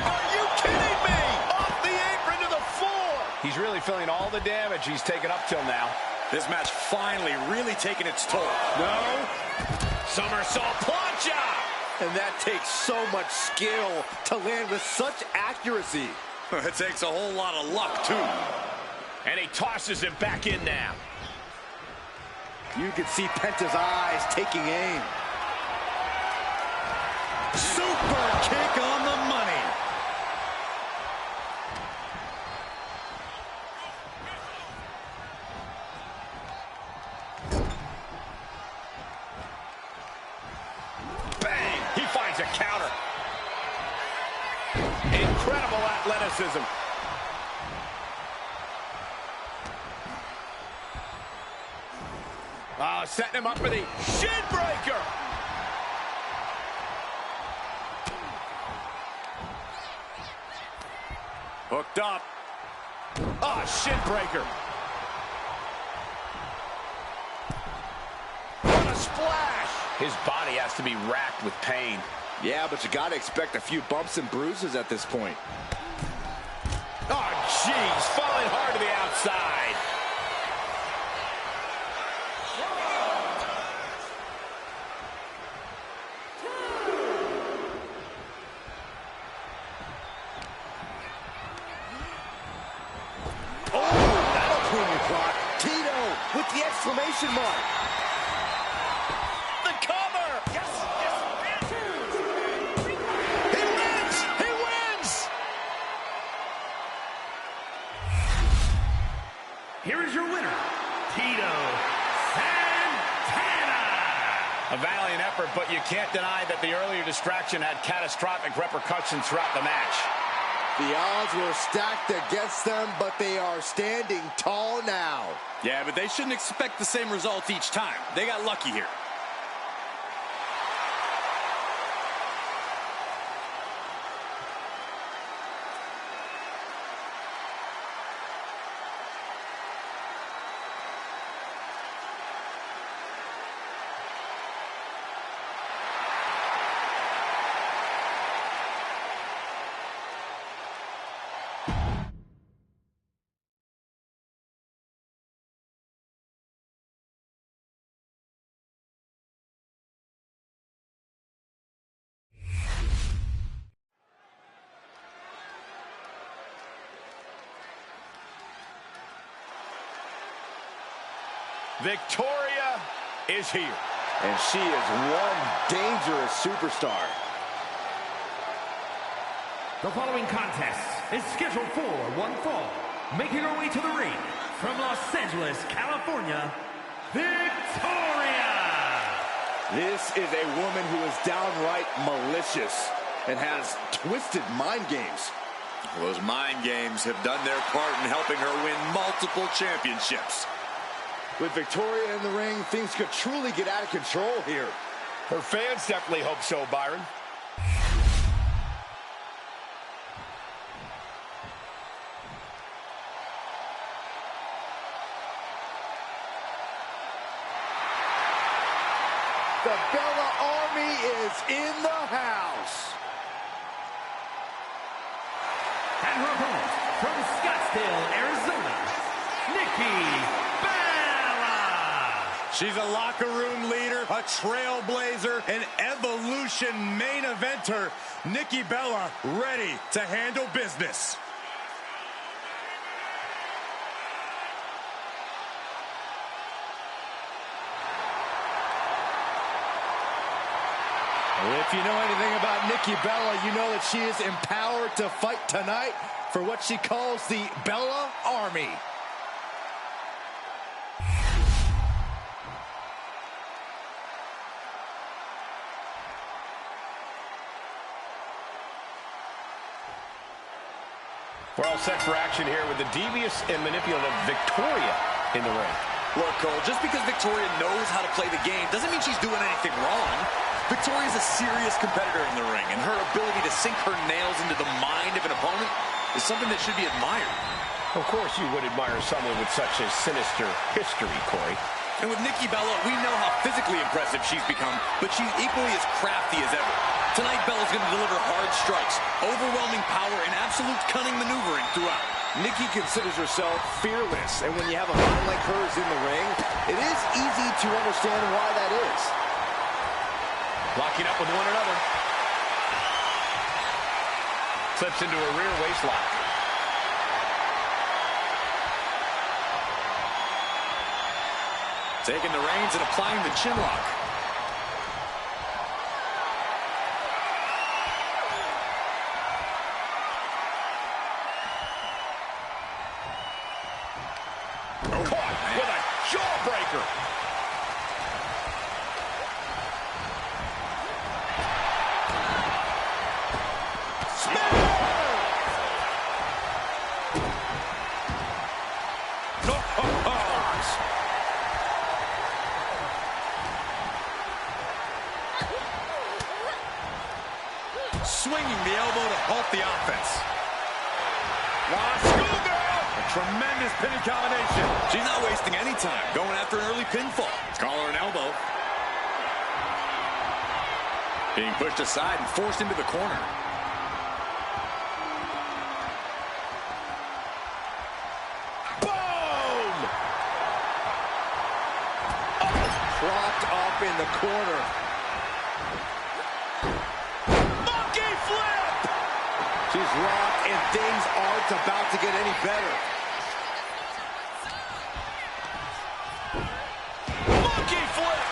A: Are you kidding me? Off the apron to the floor. He's really feeling all the damage he's taken up till now.
E: This match finally really taking its toll.
A: No. Somersault plancha.
D: And that takes so much skill to land with such accuracy.
E: It takes a whole lot of luck, too.
A: And he tosses it back in now.
D: You can see Penta's eyes taking aim.
E: Super kick on the money.
B: athleticism. Setting him up for the shin breaker. Hooked up. Shin breaker. What a splash.
A: His body has to be racked with pain.
D: Yeah, but you got to expect a few bumps and bruises at this point.
A: Oh, jeez. Falling hard to the outside.
D: With the exclamation mark.
A: The cover. Yes, yes. 2, 3. He wins. He wins.
C: Here is your winner, Tito Santana.
A: A valiant effort, but you can't deny that the earlier distraction had catastrophic repercussions throughout the match.
D: The odds were stacked against them, but they are standing tall now.
E: Yeah, but they shouldn't expect the same results each time. They got lucky here.
A: Victoria is here.
D: And she is one dangerous superstar.
C: The following contest is scheduled for one fall. Making her way to the ring from Los Angeles, California, Victoria!
D: This is a woman who is downright malicious and has twisted mind games.
B: Well, those mind games have done their part in helping her win multiple championships.
D: With Victoria in the ring, things could truly get out of control here.
A: Her fans definitely hope so, Byron.
D: The Bella Army is in the house.
C: And her opponent from Scottsdale, Arizona, Nikki Bella.
B: She's a locker room leader, a trailblazer, an Evolution main eventer. Nikki Bella ready to handle business.
D: If you know anything about Nikki Bella, you know that she is empowered to fight tonight for what she calls the Bella Army.
A: We're all set for action here with the devious and manipulative Victoria in the ring.
E: Look, Cole, just because Victoria knows how to play the game doesn't mean she's doing anything wrong. Victoria's a serious competitor in the ring, and her ability to sink her nails into the mind of an opponent is something that should be admired.
A: Of course you would admire someone with such a sinister history, Corey.
E: And with Nikki Bella, we know how physically impressive she's become, but she's equally as crafty as ever. Tonight, Bella's going to deliver hard strikes, overwhelming power, and absolute cunning maneuvering throughout.
D: Nikki considers herself fearless, and when you have a mind like hers in the ring, it is easy to understand why that is.
A: Locking up with one another. Slips into a rear waist lock.
E: Taking the reins and applying the chin lock.
A: Caught with a jawbreaker.
B: Swinging the elbow to halt the offense. Schoolgirl! A tremendous pinning combination.
E: She's not wasting any time going after an early pinfall. Call her an elbow. Being pushed aside and forced into the corner.
A: Boom!
D: Propped up in the corner.
A: Monkey flip!
D: She's rocked, and things aren't about to get any better.
A: Monkey flip!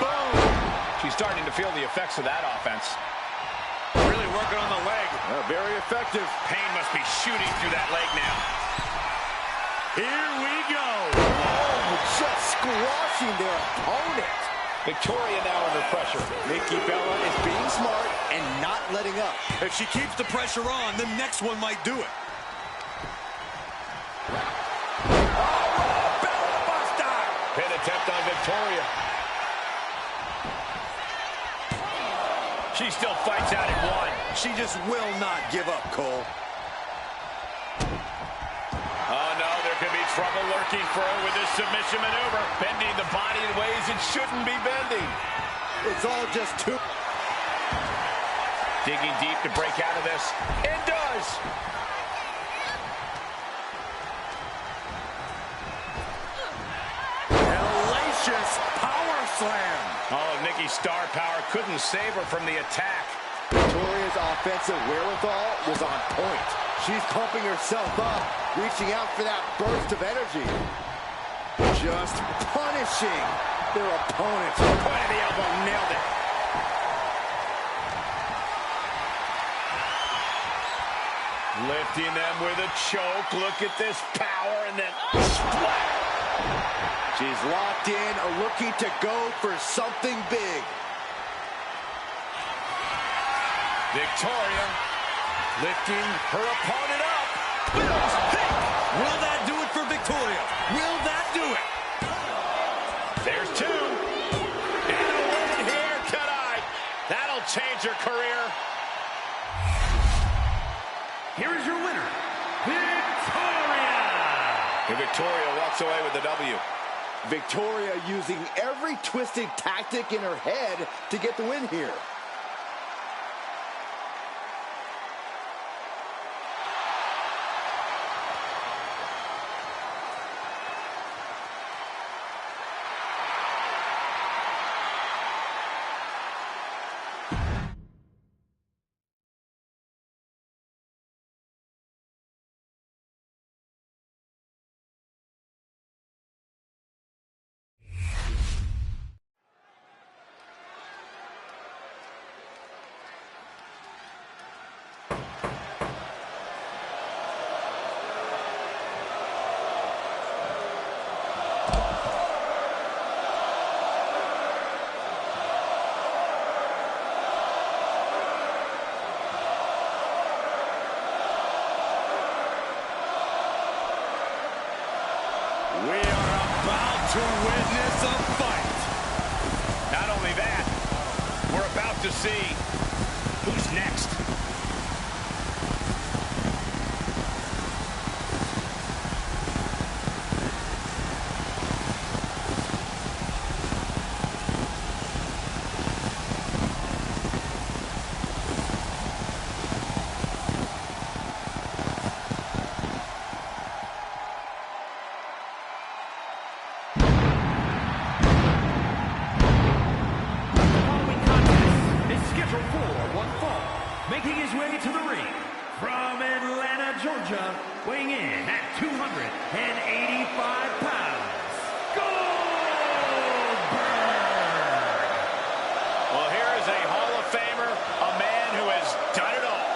A: Boom! She's starting to feel the effects of that offense.
B: Really working on the leg.
D: Very effective.
B: Pain must be shooting through that leg now. Here we go.
D: Oh, just squashing their opponent.
A: Victoria now under pressure.
D: Nikki Bella is being smart and not letting up.
B: If she keeps the pressure on, the next one might do it.
A: Bella Buster! Pin attempt on Victoria. She still fights out at one.
B: She just will not give up, Cole.
A: Oh, no, there could be trouble lurking for her with this submission maneuver. Bending the body in ways it shouldn't be bending.
D: It's all just too...
A: Digging deep to break out of this. It does.
B: Hellacious power slam.
A: Oh, Nikki's star power couldn't save her from the attack.
D: Victoria's offensive wherewithal was on point. She's pumping herself up, reaching out for that burst of energy. Just punishing their opponent.
A: Point of the elbow, nailed it. Lifting them with a choke. Look at this power, and then splat.
D: She's locked in, looking to go for something big.
A: Victoria lifting her opponent up.
B: Will that do it for Victoria? Will that do it?
A: There's two. And a win here tonight. That'll change her career.
C: Here is your winner, Victoria!
A: And Victoria walks away with the W.
D: Victoria using every twisted tactic in her head to get the win here.
B: We are about to witness a fight.
A: Not only that, we're about to see who's next.
C: Making his way to the ring from Atlanta, Georgia, weighing in at 285 pounds, Goldberg!
A: Well, here is a Hall of Famer, a man who has done it all.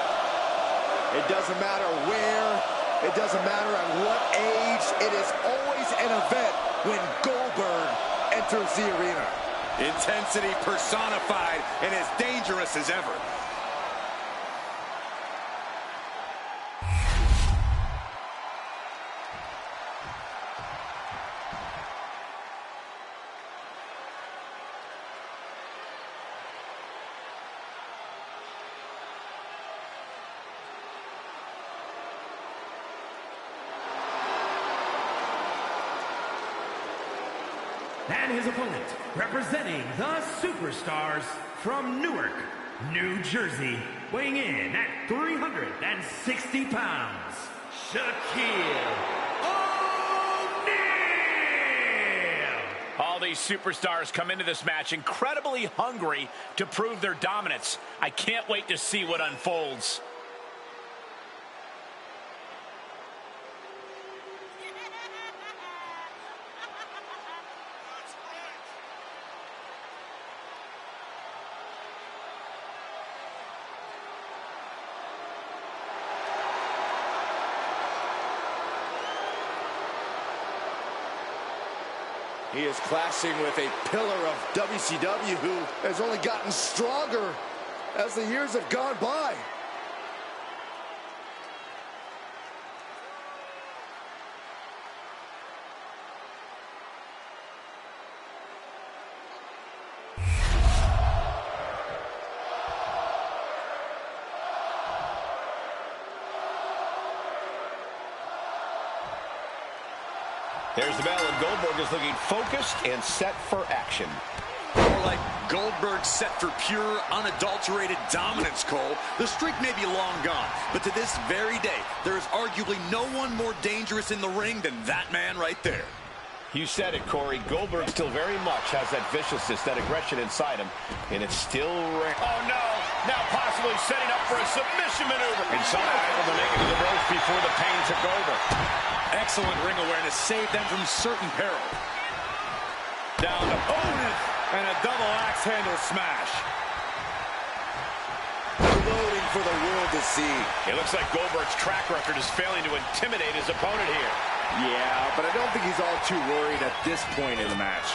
D: It doesn't matter where, it doesn't matter at what age, it is always an event when Goldberg enters the arena.
B: Intensity personified and as dangerous as ever.
C: And his opponent, representing the Superstars from Newark, New Jersey, weighing in at 360 pounds, Shaquille O'Neal!
A: All these superstars come into this match incredibly hungry to prove their dominance. I can't wait to see what unfolds.
D: He is clashing with a pillar of WCW who has only gotten stronger as the years have gone by.
A: There's the bell, and Goldberg is looking focused and set for action.
E: More like Goldberg set for pure, unadulterated dominance, Cole. The streak may be long gone, but to this very day, there is arguably no one more dangerous in the ring than that man right there.
A: You said it, Corey. Goldberg still very much has that viciousness, that aggression inside him, and it's still... Oh, no! Now possibly setting up for a submission maneuver. And somehow able to make it to the ropes before the pain took over.
E: Excellent ring awareness saved them from certain peril.
B: Down to Otis, and a double axe handle smash.
D: Loading for the world to see.
A: It looks like Goldberg's track record is failing to intimidate his opponent here.
B: Yeah, but I don't think he's all too worried at this point in the match.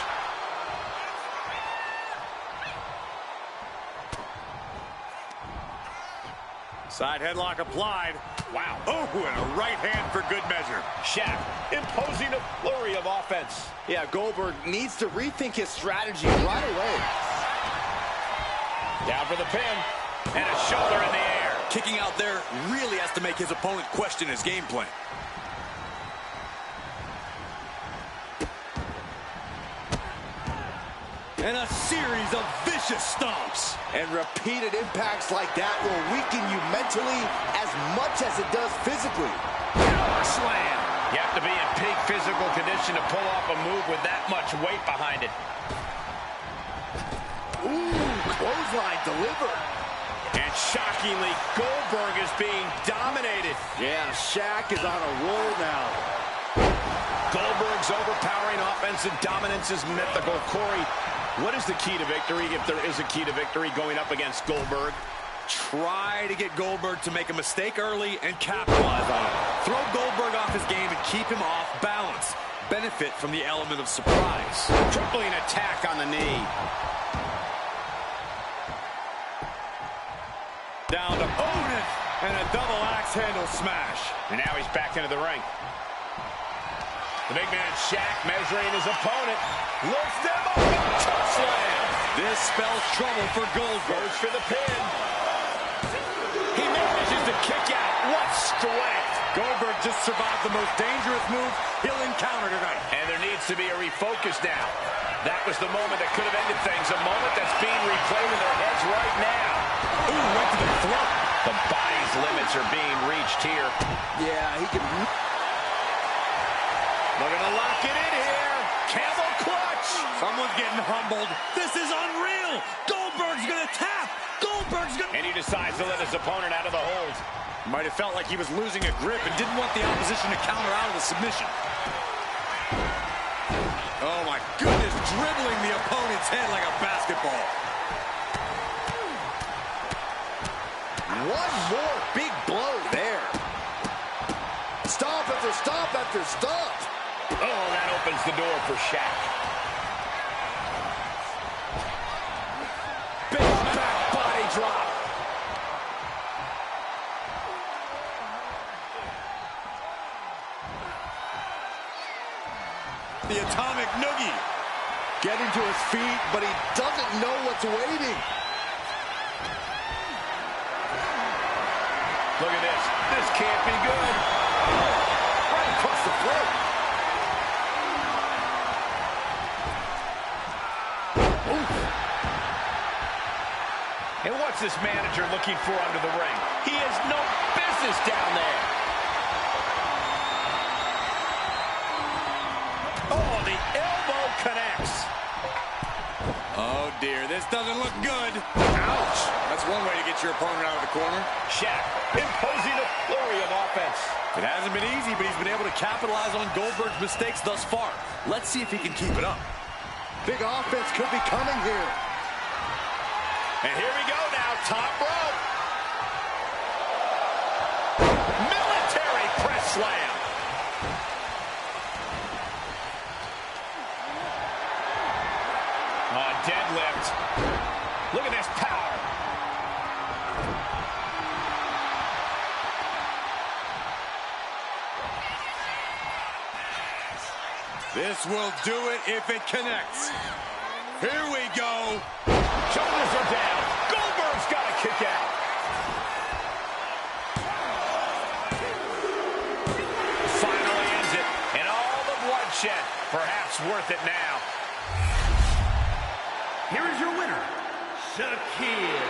B: Side headlock applied.
A: Wow.
B: Oh, and a right hand for good measure.
A: Shaq imposing a flurry of offense.
D: Yeah, Goldberg needs to rethink his strategy right away.
A: Down for the pin. And a shoulder in the air.
E: Kicking out there really has to make his opponent question his game plan. And a series of vicious stomps.
D: And repeated impacts like that will weaken you mentally as much as it does physically.
A: Power slam. You have to be in peak physical condition to pull off a move with that much weight behind it.
D: Ooh, clothesline delivered.
A: And shockingly, Goldberg is being dominated.
D: Yeah, Shaq is on a roll now.
A: Goldberg's overpowering offensive dominance is mythical. Corey, what is the key to victory, if there is a key to victory, going up against Goldberg?
E: Try to get Goldberg to make a mistake early and capitalize on it. Throw Goldberg off his game and keep him off balance. Benefit from the element of surprise.
A: Tripling attack on the knee.
B: Down to Otis, and a double axe handle smash.
A: And now he's back into the ring. The big man Shaq measuring his opponent. Lifts them up and choke slam.
E: This spells trouble for Goldberg.
A: Goes for the pin. He manages to kick out. What strength.
B: Goldberg just survived the most dangerous move he'll encounter tonight.
A: And there needs to be a refocus now. That was the moment that could have ended things. A moment that's being replayed in their heads right now.
E: Ooh, went to the throat.
A: The body's limits are being reached here.
D: Yeah, he can...
A: Looking to lock it in here. Camel clutch.
E: Someone's getting humbled. This is unreal. Goldberg's going to tap. Goldberg's going to...
A: And he decides to let his opponent out of the hold.
E: Might have felt like he was losing a grip and didn't want the opposition to counter out of the submission. Oh, my goodness. Dribbling the opponent's head like a basketball.
D: One more big blow there. Stomp after stomp after stomp.
A: Oh, that opens the door for Shaq.
D: Big back body drop.
E: The atomic noogie.
D: Getting to his feet, but he doesn't know what's waiting.
A: Look at this. This can't be good.
D: Right across the throat.
A: What's this manager looking for under the ring? He has no business down there. Oh, the elbow connects.
B: Oh, dear. This doesn't look good. Ouch. That's one way to get your opponent out of the corner.
A: Shaq imposing a flurry of offense.
B: It hasn't been easy, but he's been able to capitalize on Goldberg's mistakes thus far. Let's see if he can keep it up.
D: Big offense could be coming here.
A: And here we go now, top rope. Military press slam. Deadlift. Look at this power.
B: This will do it if it connects. Here we go.
A: Shoulders are down. Goldberg's got to kick out. Finally ends it. And all the bloodshed. Perhaps worth it now.
C: Here is your winner, Shaquille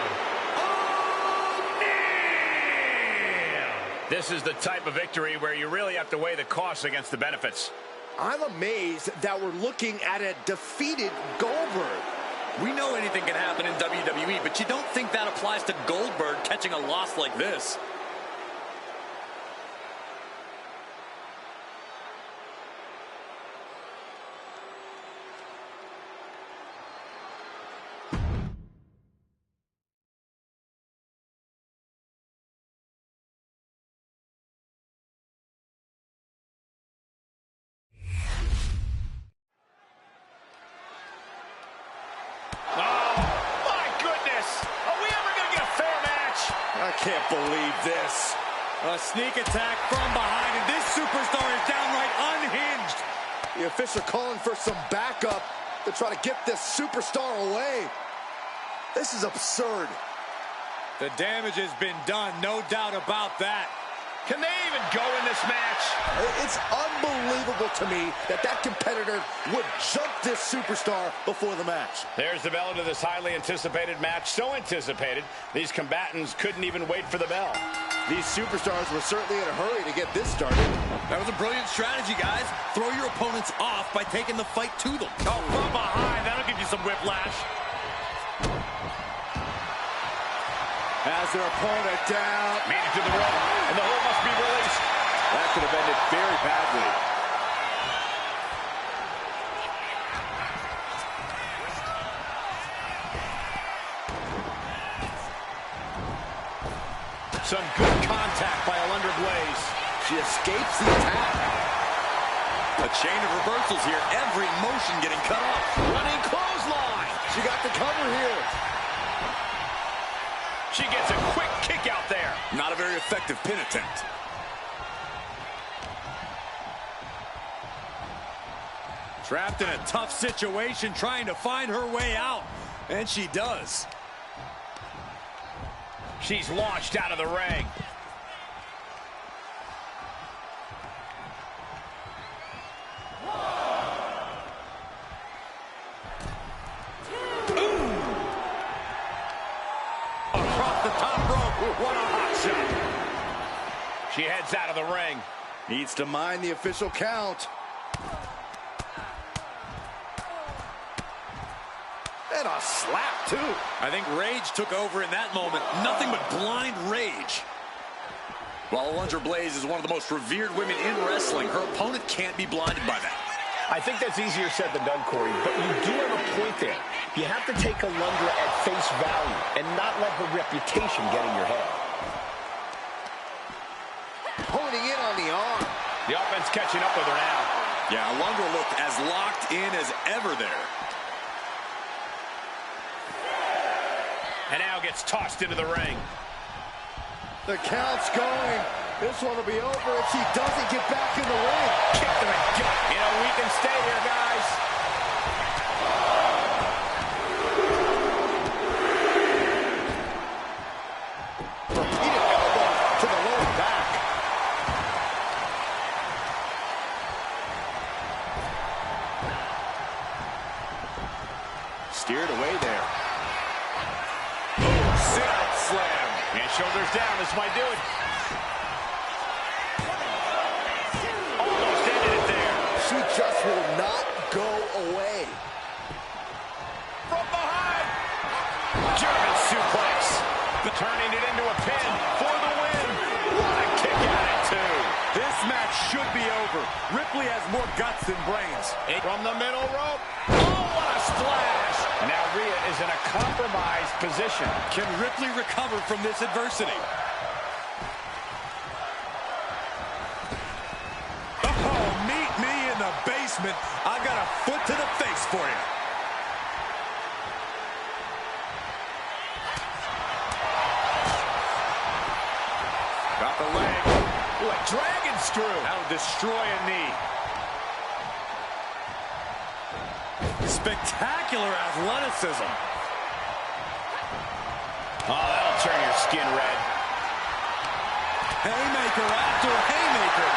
C: O'Neal.
A: This is the type of victory where you really have to weigh the costs against the benefits.
D: I'm amazed that we're looking at a defeated Goldberg.
E: We know anything can happen in WWE, but you don't think that applies to Goldberg catching a loss like this.
D: I can't believe this.
B: A sneak attack from behind, and this superstar is downright unhinged.
D: The official calling for some backup to try to get this superstar away. This is absurd.
B: The damage has been done, no doubt about that.
A: Can they even go in this match?
D: It's unbelievable to me that that competitor would jump this superstar before the match.
A: There's the bell to this highly anticipated match. So anticipated, these combatants couldn't even wait for the bell.
D: These superstars were certainly in a hurry to get this started.
E: That was a brilliant strategy, guys. Throw your opponents off by taking the fight to them.
B: Oh, from behind, that'll give you some whiplash.
D: Has their opponent down.
A: Made it to the rope, and the hold must be released.
D: That could have ended very badly.
A: Some good contact by Alundra Blaze.
D: She escapes the attack.
E: A chain of reversals here. Every motion getting cut off.
A: Running clothesline.
D: She got the cover here.
A: She gets a quick kick out there.
E: Not a very effective pin attempt.
B: Trapped in a tough situation, trying to find her way out. And she does.
A: She's launched out of the ring.
B: What a hot shot.
A: She heads out of the ring.
D: Needs to mind the official count. And a slap, too.
E: I think rage took over in that moment. Nothing but blind rage. While Alundra Blaze is one of the most revered women in wrestling, her opponent can't be blinded by that.
F: I think that's easier said than done, Corey, but you do have a point there. You have to take Alundra at face value and not let her reputation get in your head.
D: Honing in on the arm.
A: The offense catching up with her now.
E: Yeah, Alundra looked as locked in as ever there.
A: And now gets tossed into the ring.
D: The count's going. This one will be over if she doesn't get back in the ring.
A: Kick to the gut. You know, we can stay here, guys.
D: Repeated elbow to the lower back. Steered away there.
E: Oh, sit out.
A: do it. Almost ended it there.
D: She just will not go away.
A: From behind. German suplex. Turning it into a pin for the win. What a kick out at two.
B: This match should be over. Ripley has more guts than brains.
A: From the middle rope. Oh, what a splash. Now Rhea is in a compromised position.
B: Can Ripley recover from this adversity? Oh, meet me in the basement. I've got a foot to the face for you.
A: Got the leg. Ooh, a dragon screw.
B: That'll destroy a knee. Spectacular athleticism.
A: Oh, that'll turn your skin red.
B: Haymaker after haymaker.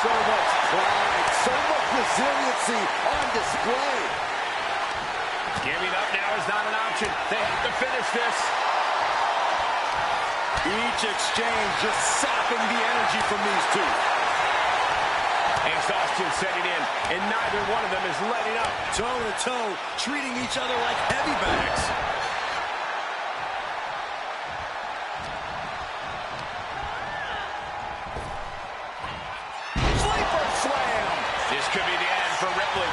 D: So much pride, so much resiliency on display.
A: Giving up now is not an option. They have to finish this.
B: Each exchange just sapping the energy from these two.
A: Exhaustion setting in, and neither one of them is letting up.
B: Toe to toe, treating each other like heavy bags.
A: Sleeper slam. This could be the end for Ripley.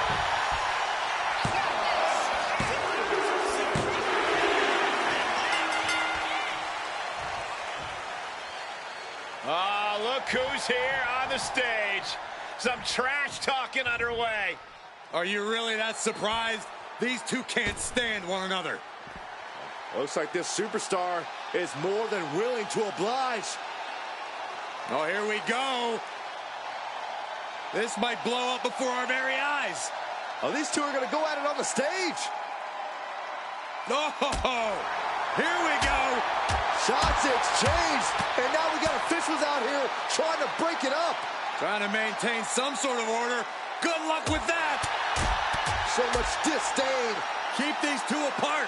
A: Oh, look who's here on the stage. Some trash talking underway.
B: Are you really that surprised? These two can't stand one another.
D: Looks like this superstar is more than willing to oblige.
B: Oh, here we go. This might blow up before our very eyes.
D: Oh, these two are going to go at it on the stage.
B: Oh, here we go.
D: Shots exchanged, and now we got officials out here trying to break it up.
B: Trying to maintain some sort of order. Good luck with that.
D: So much disdain.
B: Keep these two apart.